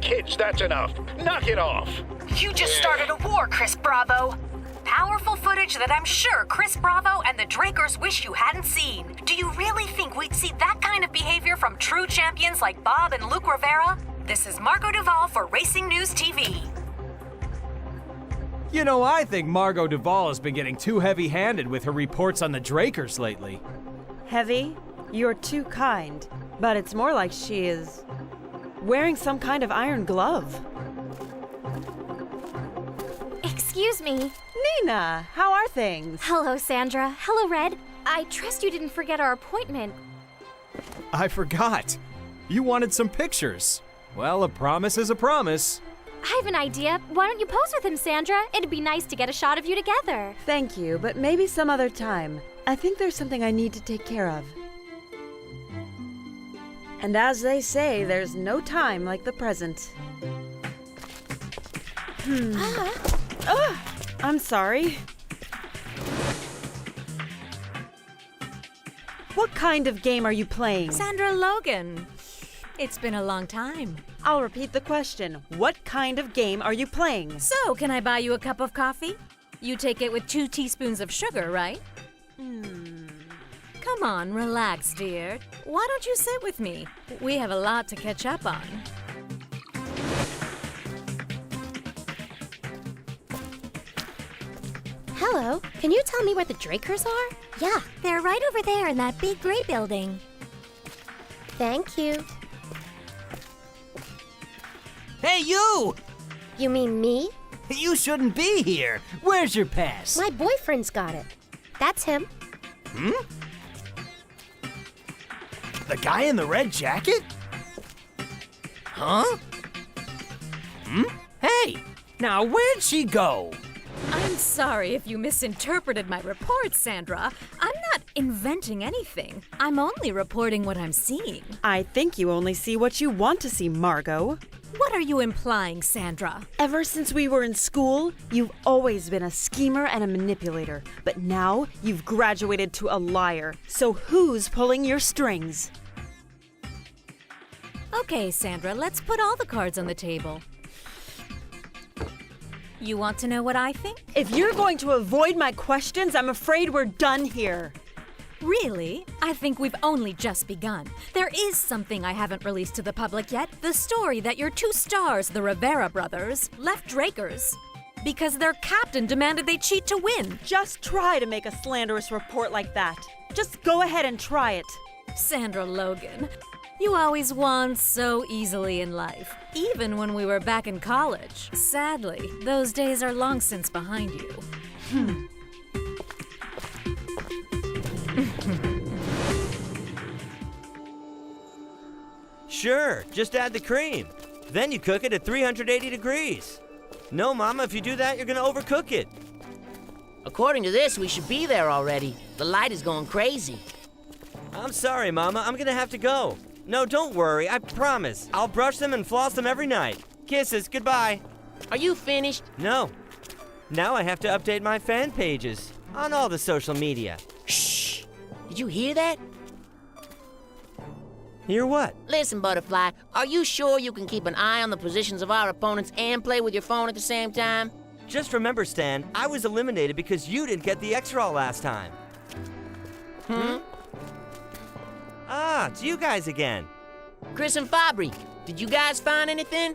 Kids, that's enough. Knock it off. You just started a war, Chris Bravo. Powerful footage that I'm sure Chris Bravo and the Drakers wish you hadn't seen. Do you really think we'd see that kind of behavior from true champions like Bob and Luke Rivera? This is Margot Duvall for Racing News TV. You know, I think Margot Duvall has been getting too heavy-handed with her reports on the Drakers lately. Heavy? You're too kind. But it's more like she is wearing some kind of iron glove. Excuse me. Nina, how are things? Hello, Sandra. Hello, Red. I trust you didn't forget our appointment. I forgot. You wanted some pictures. Well, a promise is a promise. I have an idea. Why don't you pose with him, Sandra? It'd be nice to get a shot of you together. Thank you, but maybe some other time. I think there's something I need to take care of. And as they say, there's no time like the present. I'm sorry. What kind of game are you playing? Sandra Logan. It's been a long time. I'll repeat the question. What kind of game are you playing? So, can I buy you a cup of coffee? You take it with 2 teaspoons of sugar, right? Come on, relax, dear. Why don't you sit with me? We have a lot to catch up on. Hello. Can you tell me where the Drakers are? Yeah, they're right over there in that big gray building. Thank you. Hey, you! You mean me? You shouldn't be here. Where's your pass? My boyfriend's got it. That's him. The guy in the red jacket? Huh? Hey, now where'd she go? I'm sorry if you misinterpreted my report, Sandra. I'm not inventing anything. I'm only reporting what I'm seeing. I think you only see what you want to see, Margot. What are you implying, Sandra? Ever since we were in school, you've always been a schemer and a manipulator. But now you've graduated to a liar. So who's pulling your strings? Okay, Sandra, let's put all the cards on the table. You want to know what I think? If you're going to avoid my questions, I'm afraid we're done here. Really? I think we've only just begun. There is something I haven't released to the public yet. The story that your 2 stars, the Rivera brothers, left Drakers because their captain demanded they cheat to win. Just try to make a slanderous report like that. Just go ahead and try it. Sandra Logan, you always won so easily in life, even when we were back in college. Sadly, those days are long since behind you. Sure, just add the cream. Then you cook it at 380 degrees. No, Mama, if you do that, you're gonna overcook it. According to this, we should be there already. The light is going crazy. I'm sorry, Mama, I'm gonna have to go. No, don't worry, I promise. I'll brush them and floss them every night. Kisses, goodbye. Are you finished? No. Now I have to update my fan pages on all the social media. Shh! Did you hear that? Hear what? Listen, Butterfly, are you sure you can keep an eye on the positions of our opponents and play with your phone at the same time? Just remember, Stan, I was eliminated because you didn't get the X-Raw last time. Ah, it's you guys again. Chris and Fabry, did you guys find anything?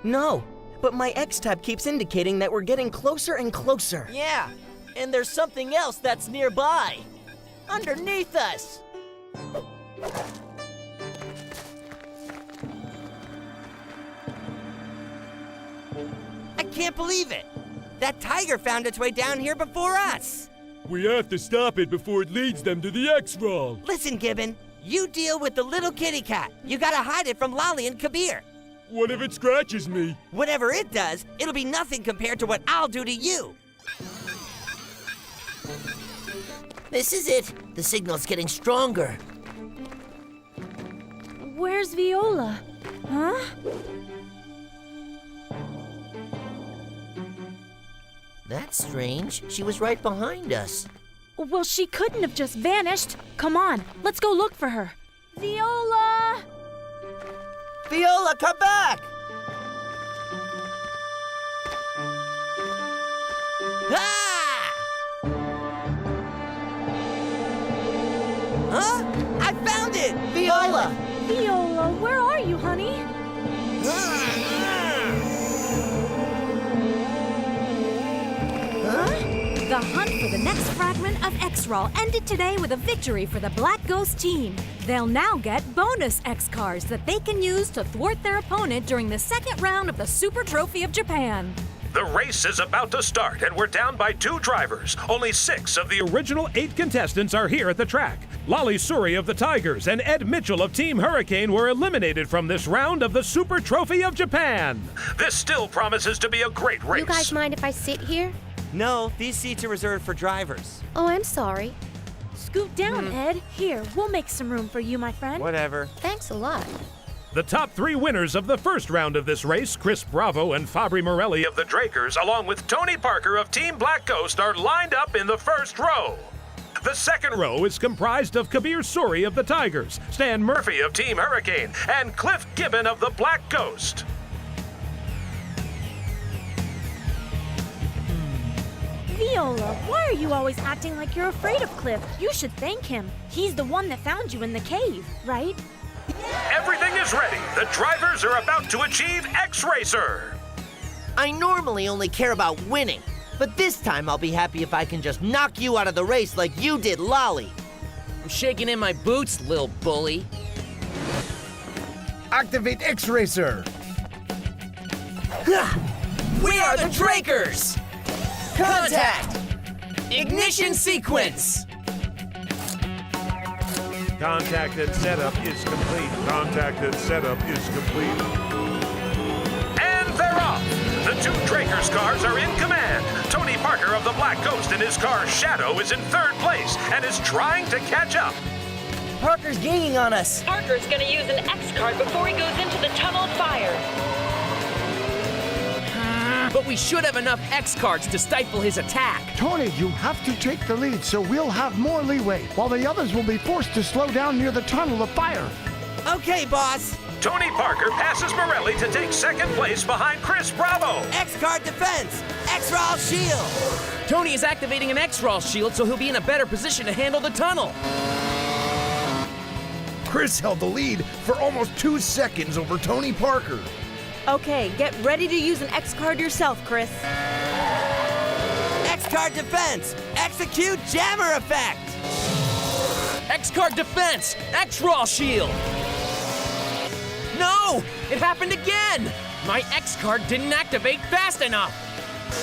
No, but my X-tab keeps indicating that we're getting closer and closer. Yeah, and there's something else that's nearby. Underneath us. I can't believe it. That tiger found its way down here before us. We have to stop it before it leads them to the X-Roll. Listen, Gibbon, you deal with the little kitty cat. You gotta hide it from Lolly and Kabir. What if it scratches me? Whatever it does, it'll be nothing compared to what I'll do to you. This is it. The signal's getting stronger. Where's Viola? Huh? That's strange. She was right behind us. Well, she couldn't have just vanished. Come on, let's go look for her. Viola! Viola, come back! Ah! Huh? I found it! Viola! Viola, where are you, honey? The hunt for the next fragment of X-Roll ended today with a victory for the Black Ghost team. They'll now get bonus X cards that they can use to thwart their opponent during the second round of the Super Trophy of Japan. The race is about to start, and we're down by 2 drivers. Only 6 of the original 8 contestants are here at the track. Lolly Suri of the Tigers and Ed Mitchell of Team Hurricane were eliminated from this round of the Super Trophy of Japan. This still promises to be a great race. You guys mind if I sit here? No, these seats are reserved for drivers. Oh, I'm sorry. Scoot down, Ed. Here, we'll make some room for you, my friend. Whatever. Thanks a lot. The top 3 winners of the first round of this race, Chris Bravo and Fabri Morelli of the Drakers, along with Tony Parker of Team Black Ghost, are lined up in the first row. The second row is comprised of Kabir Suri of the Tigers, Stan Murphy of Team Hurricane, and Cliff Gibbon of the Black Ghost. Viola, why are you always acting like you're afraid of Cliff? You should thank him. He's the one that found you in the cave, right? Everything is ready. The drivers are about to achieve X-Racer. I normally only care about winning, but this time I'll be happy if I can just knock you out of the race like you did Lolly. I'm shaking in my boots, lil bully. Activate X-Racer! We are the Drakers! Contact! Ignition sequence! Contact and setup is complete. Contact and setup is complete. And they're off! The 2 Drakers cars are in command. Tony Parker of the Black Ghost in his car Shadow is in 3rd place and is trying to catch up. Parker's gaining on us. Parker's gonna use an X card before he goes into the tunnel of fire. But we should have enough X cards to stifle his attack. Tony, you have to take the lead so we'll have more leeway, while the others will be forced to slow down near the tunnel of fire. Okay, boss. Tony Parker passes Morelli to take 2nd place behind Chris Bravo. X-Card defense! X-Roll shield! Tony is activating an X-Roll shield so he'll be in a better position to handle the tunnel. Chris held the lead for almost 2 seconds over Tony Parker. Okay, get ready to use an X card yourself, Chris. X-Card defense! Execute jammer effect! X-Card defense! X-Roll shield! No! It happened again! My X-Card didn't activate fast enough!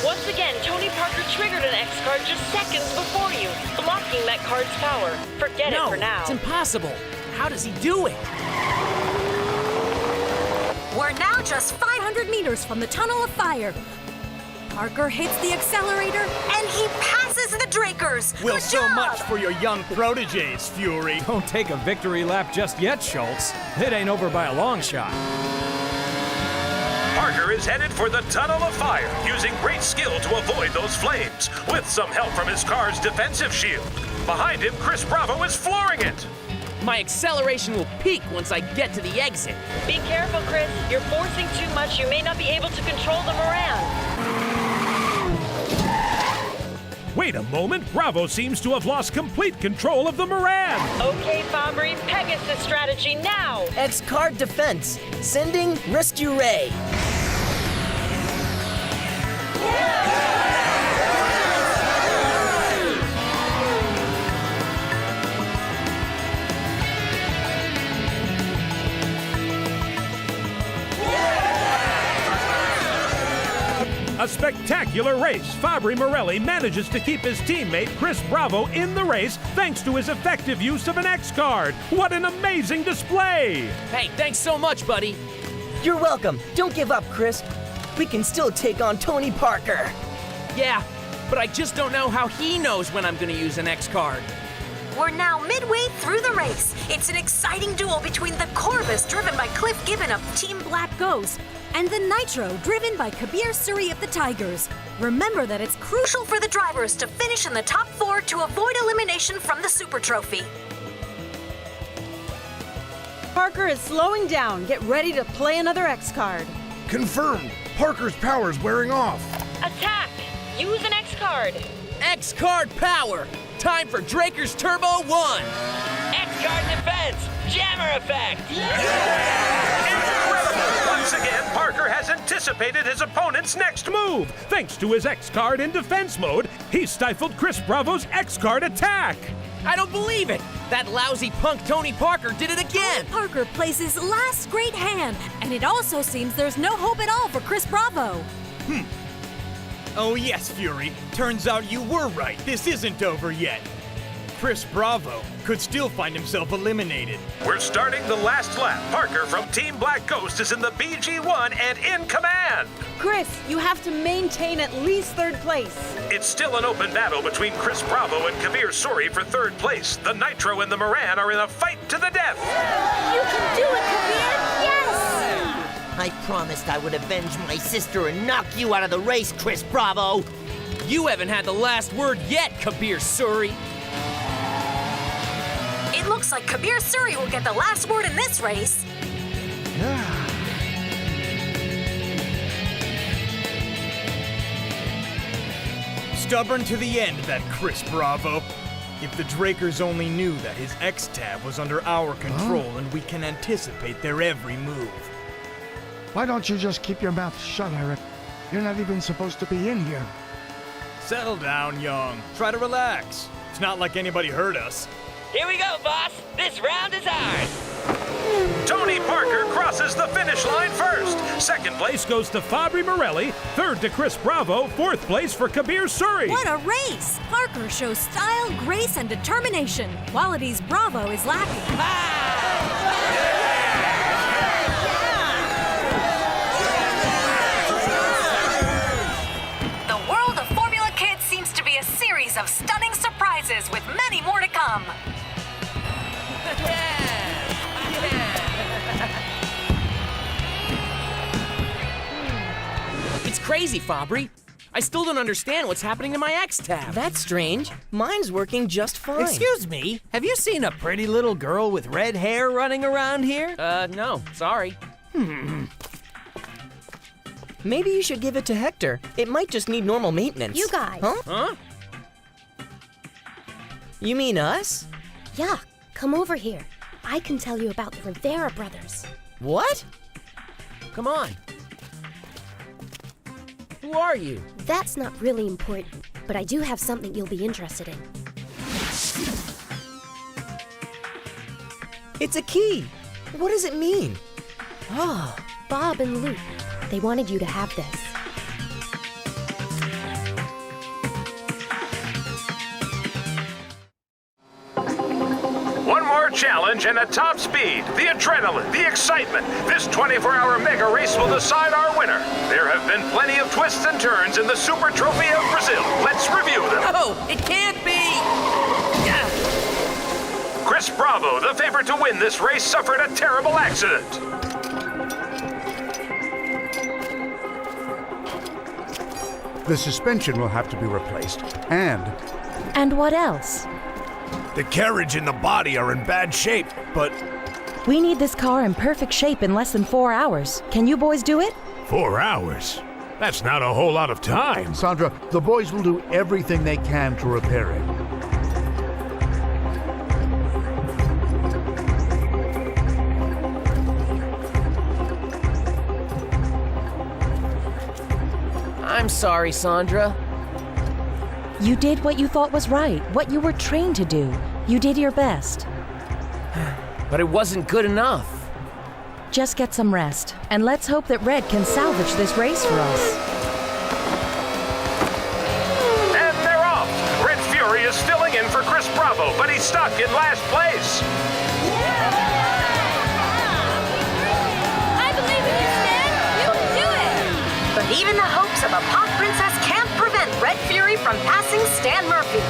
Once again, Tony Parker triggered an X card just seconds before you, blocking that card's power. Forget it for now. It's impossible. How does he do it? We're now just 500 meters from the tunnel of fire. Parker hits the accelerator, and he passes the Drakers. Well, Good so job! much for your young proteges, Fury. Don't take a victory lap just yet, Schultz. It ain't over by a long shot. Parker is headed for the tunnel of fire, using great skill to avoid those flames, with some help from his car's defensive shield. Behind him, Chris Bravo is flooring it. My acceleration will peak once I get to the exit. Be careful, Chris. You're forcing too much. You may not be able to control the Moran. Wait a moment, Bravo seems to have lost complete control of the Moran. Okay, Fabri, Pegasus strategy now. X-Card defense. Sending Rescue Ray. a spectacular race. Fabri Morelli manages to keep his teammate Chris Bravo in the race thanks to his effective use of an X card. What an amazing display! Hey, thanks so much, buddy. You're welcome. Don't give up, Chris. We can still take on Tony Parker. Yeah, but I just don't know how he knows when I'm gonna use an X card. We're now midway through the race. It's an exciting duel between the Corvus, driven by Cliff Gibbon of Team Black Ghost, and the Nitro, driven by Kabir Suri of the Tigers. Remember that it's crucial for the drivers to finish in the top 4 to avoid elimination from the Super Trophy. Parker is slowing down. Get ready to play another X card. Confirmed. Parker's power's wearing off. Attack! Use an X card. X card power! Time for Draker's Turbo 1! X-Card defense! Jammer effect! Incredible! Once again, Parker has anticipated his opponent's next move. Thanks to his X-Card in defense mode, he stifled Chris Bravo's X-Card attack. I don't believe it! That lousy punk Tony Parker did it again! Tony Parker plays his last great hand, and it also seems there's no hope at all for Chris Bravo. Oh yes, Fury. Turns out you were right. This isn't over yet. Chris Bravo could still find himself eliminated. We're starting the last lap. Parker from Team Black Ghost is in the BG1 and in command. Chris, you have to maintain at least third place. It's still an open battle between Chris Bravo and Kabir Suri for third place. The Nitro and the Moran are in a fight to the death. You can do it, Kabir! Yes! I promised I would avenge my sister and knock you out of the race, Chris Bravo! You haven't had the last word yet, Kabir Suri. It looks like Kabir Suri will get the last word in this race. Stubborn to the end, that Chris Bravo. If the Drakers only knew that his X-Tab was under our control and we can anticipate their every move. Why don't you just keep your mouth shut, Eric? You're not even supposed to be in here. Settle down, Young. Try to relax. It's not like anybody heard us. Here we go, boss. This round is ours. Tony Parker crosses the finish line first. Second place goes to Fabri Morelli. Third to Chris Bravo. Fourth place for Kabir Suri. What a race! Parker shows style, grace, and determination. Qualities Bravo is lacking. Of stunning surprises with many more to come. It's crazy, Fabri. I still don't understand what's happening to my X-Tab. That's strange. Mine's working just fine. Excuse me, have you seen a pretty little girl with red hair running around here? No, sorry. Maybe you should give it to Hector. It might just need normal maintenance. You guys. Huh? You mean us? Yeah, come over here. I can tell you about the Rivera brothers. What? Come on. Who are you? That's not really important, but I do have something you'll be interested in. It's a key. What does it mean? Oh, Bob and Luke. They wanted you to have this. One more challenge and at top speed. The adrenaline, the excitement. This 24-hour mega race will decide our winner. There have been plenty of twists and turns in the Super Trophy of Brazil. Let's review them. No, it can't be! Chris Bravo, the favorite to win this race, suffered a terrible accident. The suspension will have to be replaced, and... And what else? The carriage and the body are in bad shape, but... We need this car in perfect shape in less than 4 hours. Can you boys do it? 4 hours? That's not a whole lot of time. Sandra, the boys will do everything they can to repair it. I'm sorry, Sandra. You did what you thought was right, what you were trained to do. You did your best. But it wasn't good enough. Just get some rest, and let's hope that Red can salvage this race for us. Suri is filling in for Chris Bravo, but he's stuck in last place. I believe in you, Stan! You can do it! But even the hopes of a pop princess can't prevent Red Fury from passing Stan Murphy.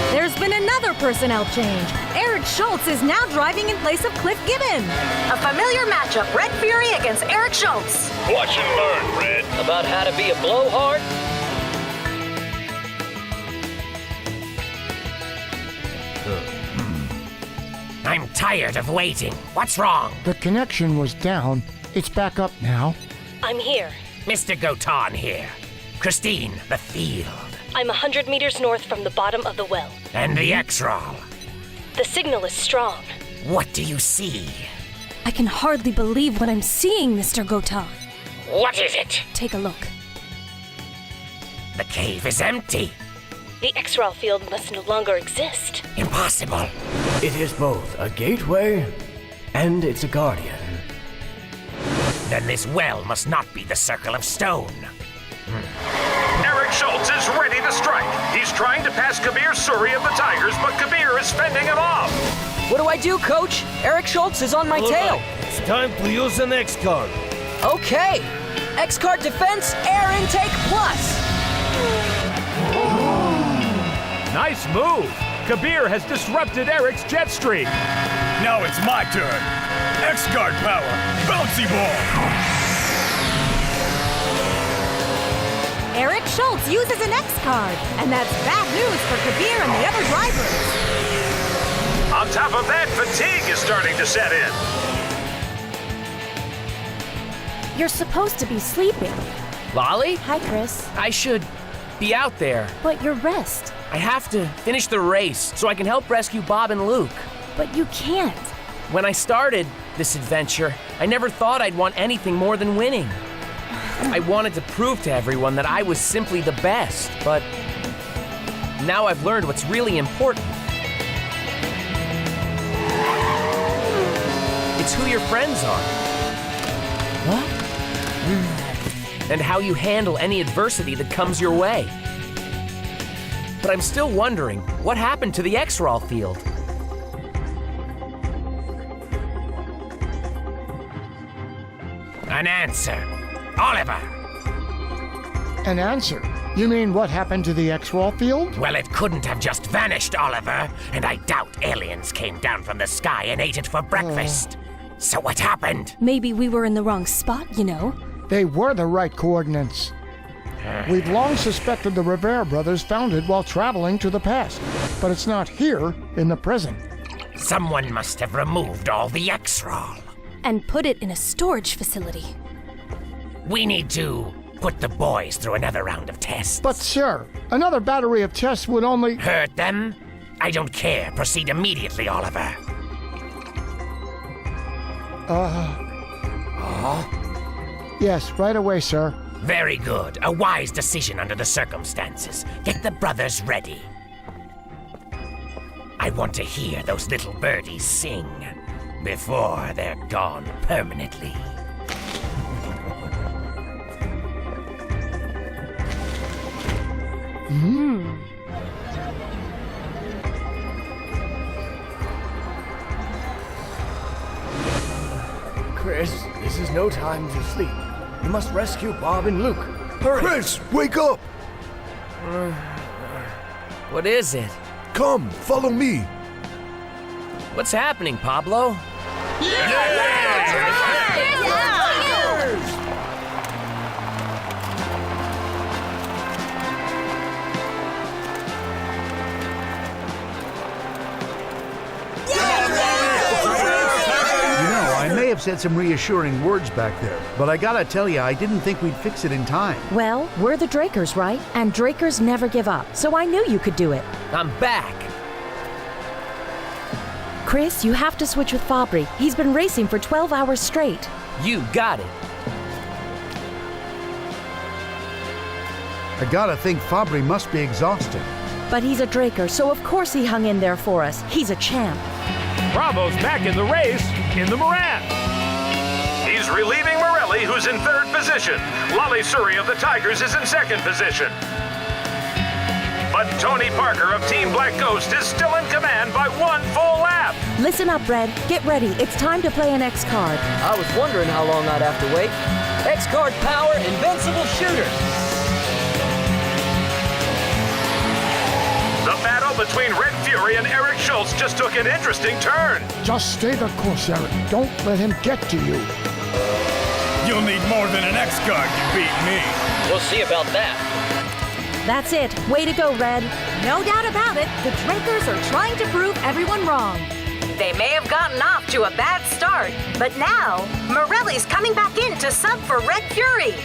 There's been another personnel change. Eric Schultz is now driving in place of Cliff Gibbon. A familiar matchup, Red Fury against Eric Schultz. Watch and learn, Red. About how to be a blowhard? I'm tired of waiting. What's wrong? The connection was down. It's back up now. I'm here. Mr. Gotan here. Christine, the field. I'm 100 meters north from the bottom of the well. And the X-Roll. The signal is strong. What do you see? I can hardly believe what I'm seeing, Mr. Gotan. What is it? Take a look. The cave is empty. The X-Roll field must no longer exist. Impossible. It is both a gateway and it's a guardian. Then this well must not be the Circle of Stone. Eric Schultz is ready to strike. He's trying to pass Kabir Suri of the Tigers, but Kabir is fending him off. What do I do, Coach? Eric Schultz is on my tail. It's time to use an X-Card. Okay. X-Card defense, air intake plus. Nice move. Kabir has disrupted Eric's jet streak. Now it's my turn. X-Guard power, bouncy ball. Eric Schultz uses an X card, and that's bad news for Kabir and the other drivers. On top of that, fatigue is starting to set in. You're supposed to be sleeping. Lolly? Hi, Chris. I should be out there. But your rest. I have to finish the race so I can help rescue Bob and Luke. But you can't. When I started this adventure, I never thought I'd want anything more than winning. I wanted to prove to everyone that I was simply the best, but now I've learned what's really important. It's who your friends are. What? And how you handle any adversity that comes your way. But I'm still wondering, what happened to the X-Roll field? An answer. Oliver. An answer? You mean what happened to the X-Roll field? Well, it couldn't have just vanished, Oliver. And I doubt aliens came down from the sky and ate it for breakfast. So what happened? Maybe we were in the wrong spot, you know. They were the right coordinates. We've long suspected the Rivera brothers found it while traveling to the past, but it's not here in the present. Someone must have removed all the X-Roll. And put it in a storage facility. We need to put the boys through another round of tests. But sir, another battery of tests would only... Hurt them? I don't care. Proceed immediately, Oliver. Yes, right away, sir. Very good. A wise decision under the circumstances. Get the brothers ready. I want to hear those little birdies sing before they're gone permanently. Chris, this is no time to sleep. You must rescue Bob and Luke. Hurry! Chris, wake up! What is it? Come, follow me. What's happening, Pablo? I may have said some reassuring words back there, but I gotta tell you, I didn't think we'd fix it in time. Well, we're the Drakers, right? And Drakers never give up, so I knew you could do it. I'm back. Chris, you have to switch with Fabry. He's been racing for 12 hours straight. You got it. I gotta think Fabry must be exhausted. But he's a Draker, so of course he hung in there for us. He's a champ. Bravo's back in the race in the Moran. He's relieving Morelli, who's in third position. Lolly Suri of the Tigers is in second position. But Tony Parker of Team Black Ghost is still in command by 1 full lap. Listen up, Red. Get ready. It's time to play an X card. I was wondering how long I'd have to wait. X card power, invincible shooter. The battle between Red Fury and Eric Schultz just took an interesting turn. Just stay the course, Eric. Don't let him get to you. You'll need more than an X card to beat me. We'll see about that. That's it. Way to go, Red. No doubt about it, the Drakers are trying to prove everyone wrong. They may have gotten off to a bad start, but now Morelli's coming back in to sub for Red Fury.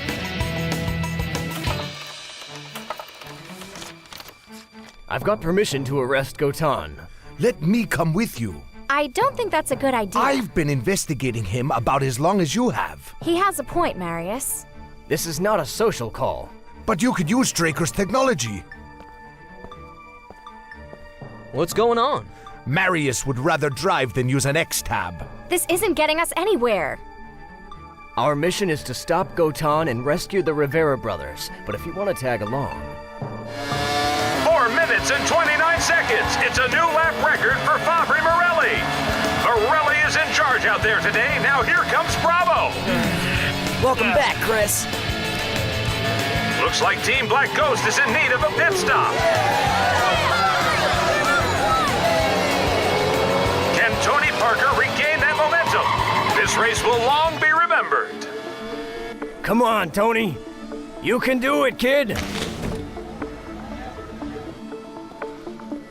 I've got permission to arrest Gotan. Let me come with you. I don't think that's a good idea. I've been investigating him about as long as you have. He has a point, Marius. This is not a social call. But you could use Draker's technology. What's going on? Marius would rather drive than use an X-Tab. This isn't getting us anywhere. Our mission is to stop Gotan and rescue the Rivera brothers, but if you want to tag along... 4 minutes and 29 seconds. It's a new lap record for Fabri Morelli. Morelli is in charge out there today. Now here comes Bravo. Welcome back, Chris. Looks like Team Black Ghost is in need of a pit stop. Can Tony Parker regain that momentum? This race will long be remembered. Come on, Tony. You can do it, kid.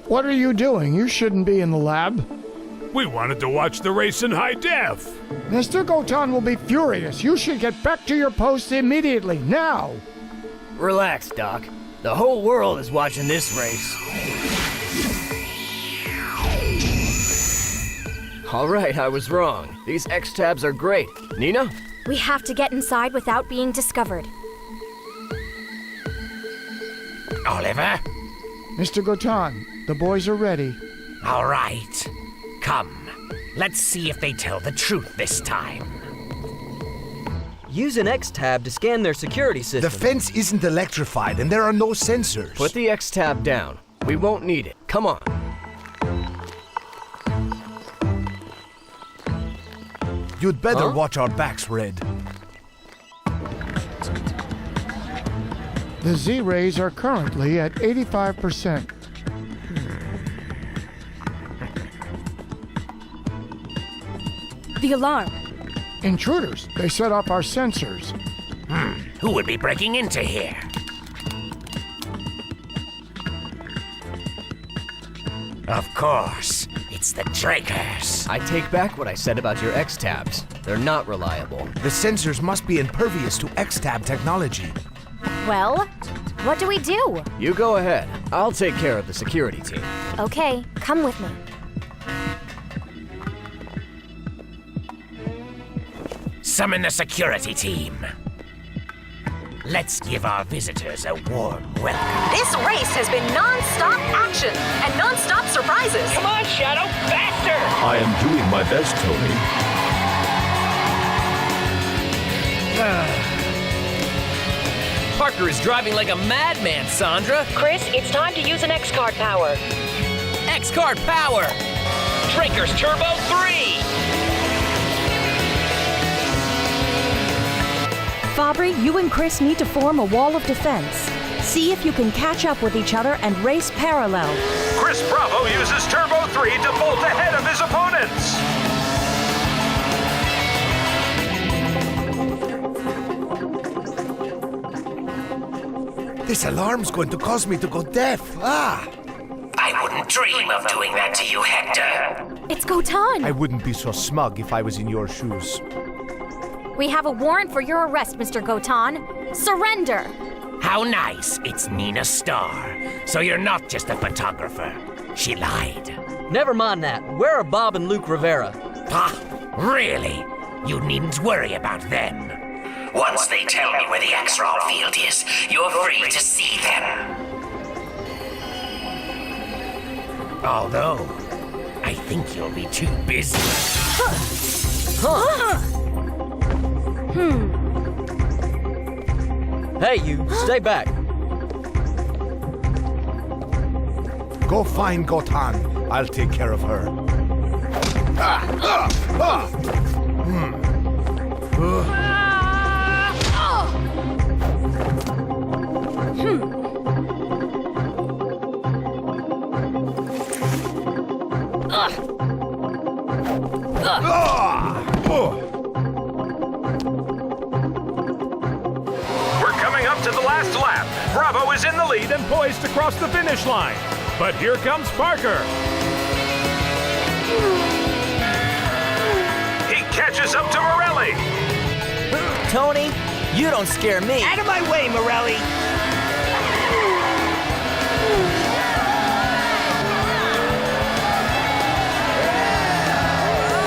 What are you doing? You shouldn't be in the lab. We wanted to watch the race in high def. Mr. Gotan will be furious. You should get back to your post immediately, now. Relax, Doc. The whole world is watching this race. All right, I was wrong. These X-Tabs are great. Nina? We have to get inside without being discovered. Oliver? Mr. Gotan, the boys are ready. All right. Come. Let's see if they tell the truth this time. Use an X-Tab to scan their security system. The fence isn't electrified and there are no sensors. Put the X-Tab down. We won't need it. Come on. You'd better watch our backs, Red. The Z-rays are currently at 85%. The alarm. Intruders. They set off our sensors. Who would be breaking into here? Of course. It's the Drakers. I take back what I said about your X-Tabs. They're not reliable. The sensors must be impervious to X-Tab technology. Well, what do we do? You go ahead. I'll take care of the security team. Okay, come with me. Summon the security team. Let's give our visitors a warm welcome. This race has been non-stop action and non-stop surprises. Come on, Shadow, faster! I am doing my best, Tony. Parker is driving like a madman, Sandra. Chris, it's time to use an X-Card power. X-Card power! Drakers Turbo 3! Fabri, you and Chris need to form a wall of defense. See if you can catch up with each other and race parallel. Chris Bravo uses Turbo 3 to bolt ahead of his opponents. This alarm's going to cause me to go deaf. I wouldn't dream of doing that to you, Hector. It's Gotan. I wouldn't be so smug if I was in your shoes. We have a warrant for your arrest, Mr. Gotan. Surrender! How nice. It's Nina Starr. So you're not just a photographer. She lied. Never mind that. Where are Bob and Luke Rivera? Really? You needn't worry about them. Once they tell me where the X-Raw field is, you're free to see them. Although, I think you'll be too busy. Hey, you, stay back. Go find Gotan. I'll take care of her. We're coming up to the last lap. Bravo is in the lead and poised to cross the finish line. But here comes Parker. He catches up to Morelli. Tony, you don't scare me. Out of my way, Morelli!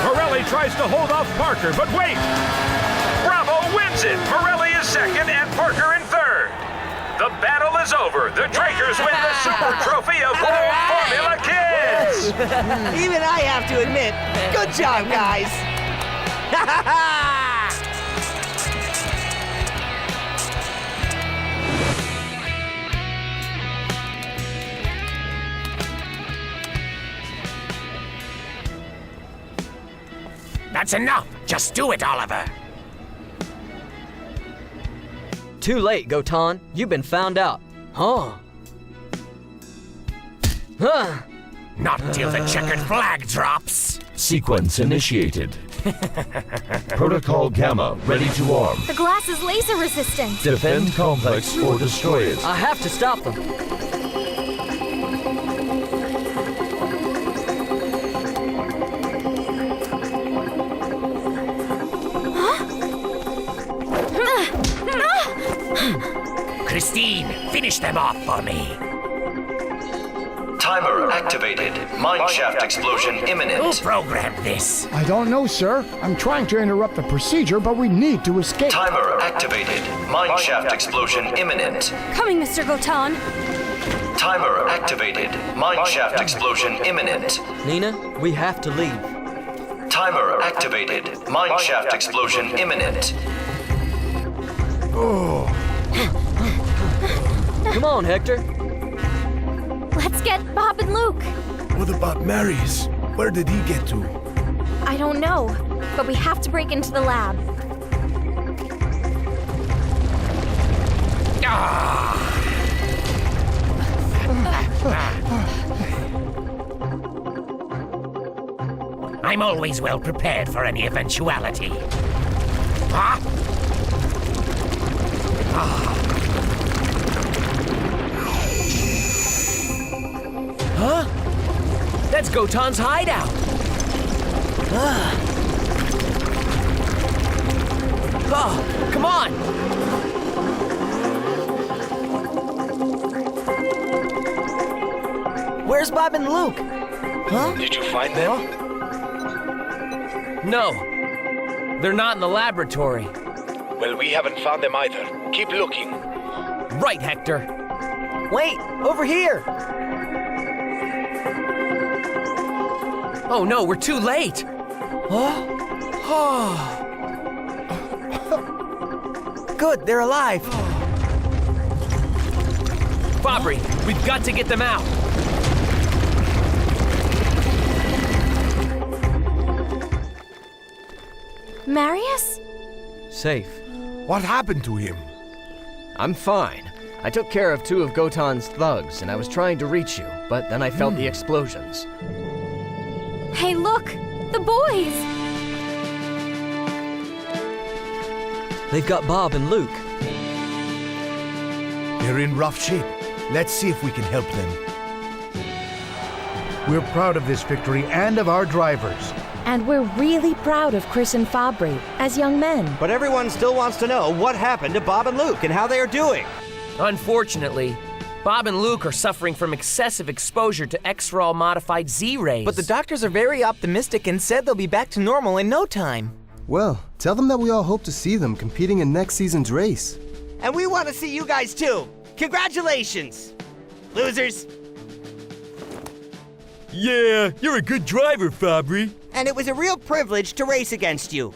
Morelli tries to hold off Parker, but wait! Bravo wins it. Morelli is second and Parker in third. The battle is over. The Drakers win the Super Trophy of World Formula Kids. Even I have to admit, good job, guys! That's enough. Just do it, Oliver. Too late, Gotan. You've been found out. Huh? Not until the checkered flag drops. Sequence initiated. Protocol Gamma ready to arm. The glass is laser resistant. Defend complex or destroy it. I have to stop them. Christine, finish them off for me. Timer activated. Mineshaft explosion imminent. Who programmed this? I don't know, sir. I'm trying to interrupt the procedure, but we need to escape. Timer activated. Mineshaft explosion imminent. Coming, Mr. Gotan. Timer activated. Mineshaft explosion imminent. Nina, we have to leave. Timer activated. Mineshaft explosion imminent. Come on, Hector. Let's get Bob and Luke. What about Marius? Where did he get to? I don't know, but we have to break into the lab. I'm always well prepared for any eventuality. Huh? Huh? That's Gotan's hideout. Oh, come on! Where's Bob and Luke? Huh? Did you find them? No. They're not in the laboratory. Well, we haven't found them either. Keep looking. Right, Hector. Wait, over here! Oh no, we're too late! Huh? Good, they're alive! Fabry, we've got to get them out! Marius? Safe. What happened to him? I'm fine. I took care of 2 of Gotan's thugs, and I was trying to reach you, but then I felt the explosions. Hey, look! The boys! They've got Bob and Luke. They're in rough shape. Let's see if we can help them. We're proud of this victory and of our drivers. And we're really proud of Chris and Fabry as young men. But everyone still wants to know what happened to Bob and Luke and how they are doing. Unfortunately, Bob and Luke are suffering from excessive exposure to X-Raw modified Z-rays. But the doctors are very optimistic and said they'll be back to normal in no time. Well, tell them that we all hope to see them competing in next season's race. And we want to see you guys too. Congratulations, losers. Yeah, you're a good driver, Fabry. And it was a real privilege to race against you.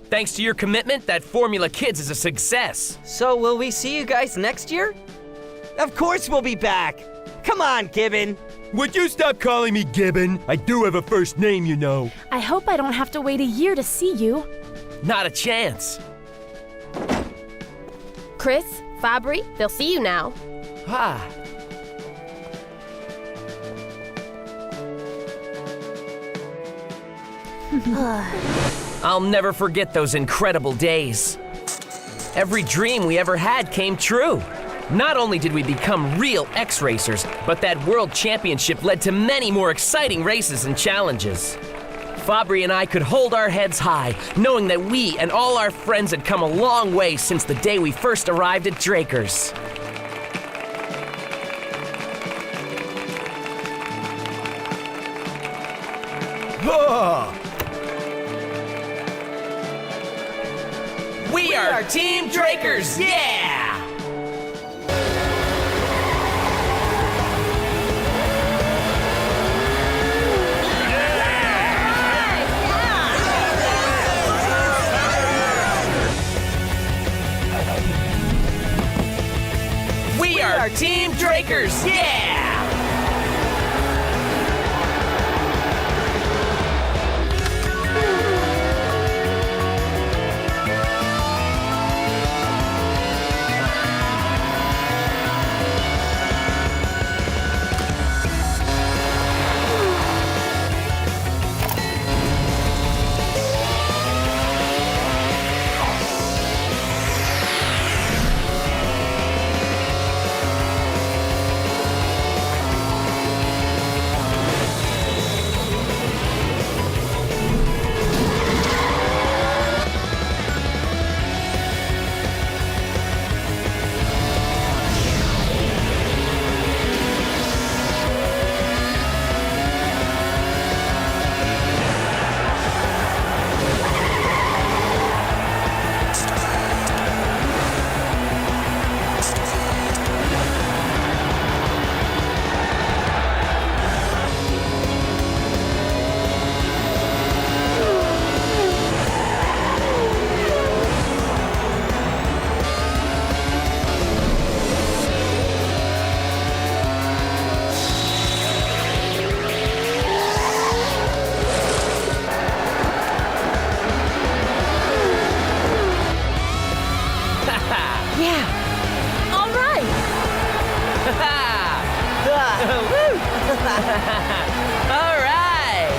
Thanks to your commitment, that Formula Kids is a success. So will we see you guys next year? Of course we'll be back. Come on, Gibbon. Would you stop calling me Gibbon? I do have a first name, you know. I hope I don't have to wait a year to see you. Not a chance. Chris, Fabry, they'll see you now. Ah. I'll never forget those incredible days. Every dream we ever had came true. Not only did we become real X-racers, but that world championship led to many more exciting races and challenges. Fabry and I could hold our heads high, knowing that we and all our friends had come a long way since the day we first arrived at Draker's. We are Team Draker's, yeah! We are Team Draker's, yeah! All right!